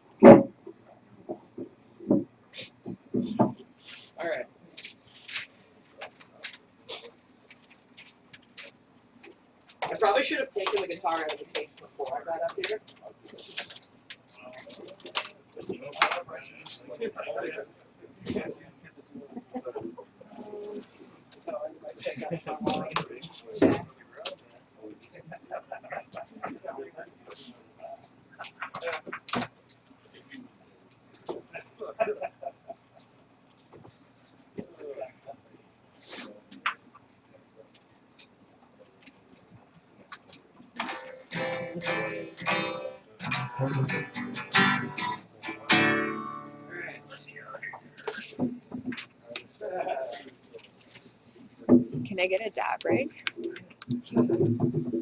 Alright. I probably should have taken the guitar out of the case before I got up here. Can I get a dab rig?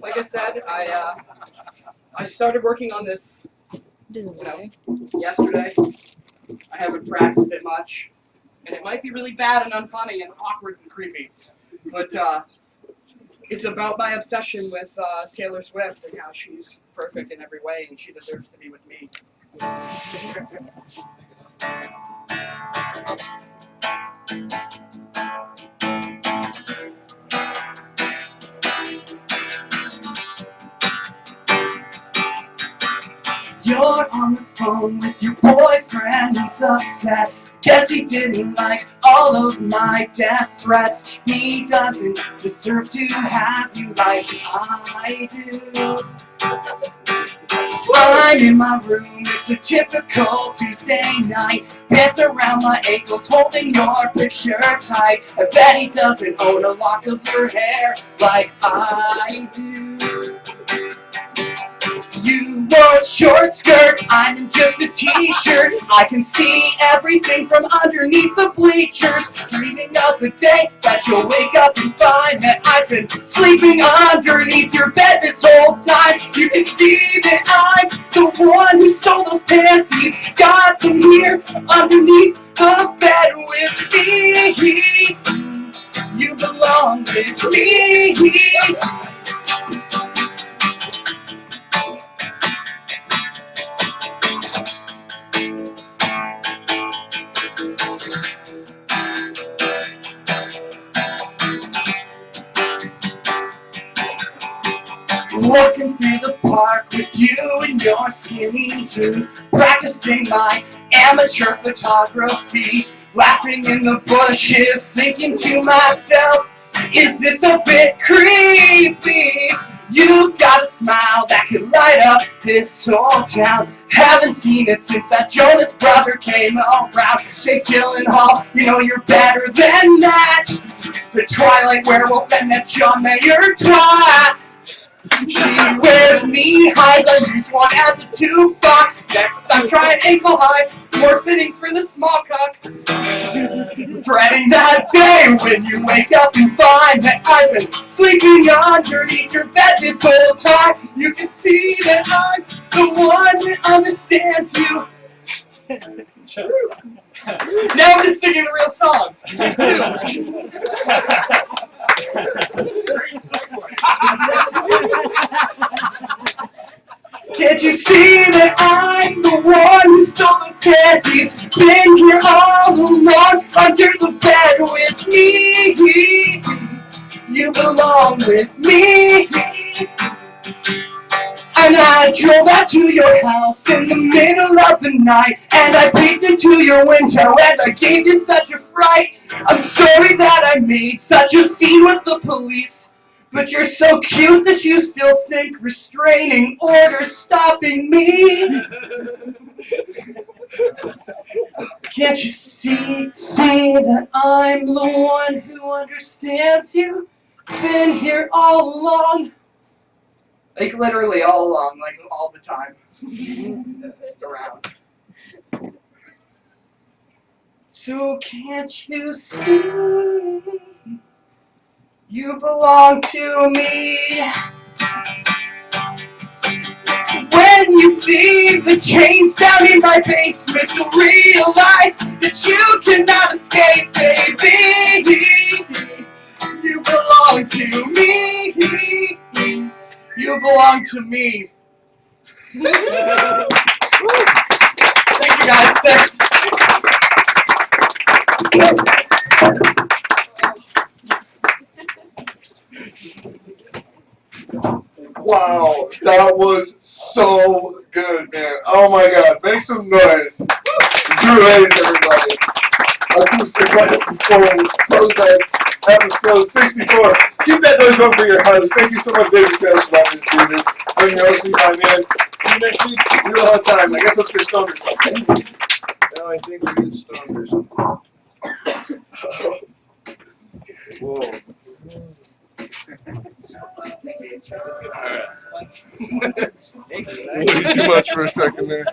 Like I said, I started working on this Doesn't matter. yesterday. I haven't practiced it much, and it might be really bad and unfunny and awkward and creepy, but it's about my obsession with Taylor Swift and how she's perfect in every way and she deserves to be with me. You're on the phone with your boyfriend, he's upset. Guess he didn't like all of my death threats. He doesn't deserve to have you like I do. I'm in my room, it's a typical Tuesday night. Pants around my ankles, holding your picture tight. I bet he doesn't own a lock of your hair like I do. You wore a short skirt, I'm in just a t-shirt. I can see everything from underneath the bleachers. Dreaming of the day that you'll wake up and find that I've been sleeping underneath your bed this whole time. You can see that I'm the one who stole those panties. Got them here underneath the bed with me. You belong with me. Walking through the park with you in your skinny jeans, practicing my amateur photography, laughing in the bushes, thinking to myself, is this a bit creepy? You've got a smile that could light up this whole town. Haven't seen it since that Jonas brother came around. Jake Gyllenhaal, you know you're better than that. The Twilight werewolf and that John Mayer twat. She wears knee-highs, I use one as a tube sock. Next I'm trying ankle high, more fitting for the small cock. Dreading that day when you wake up and find that I've been sleeping underneath your bed this whole time. You can see that I'm the one that understands you. Now I'm just singing a real song. Can't you see that I'm the one who stole those panties? Been here all along under the bed with me. You belong with me. And I drove out to your house in the middle of the night, and I peeked into your window and I gave you such a fright. I'm sorry that I made such a scene with the police, but you're so cute that you still think restraining orders stopping me. Can't you see that I'm the one who understands you? Been here all along. Like literally all along, like all the time. Just around. So can't you see? You belong to me. When you see the chains down in my basement, you'll realize that you cannot escape, baby. You belong to me. You belong to me. Thank you guys. Thanks. Wow, that was so good, man. Oh my God, make some noise. Drew Hayes, everybody. Acoustic Wonderful Prototype, episode 64. Keep that noise going for your house. Thank you so much, David Travis, for letting us do this. I'm your host, Levi Mann. See you next week. We'll have time. I guess let's get stoned or something. Now I think we get stoned or something. Whoa. Way too much for a second there.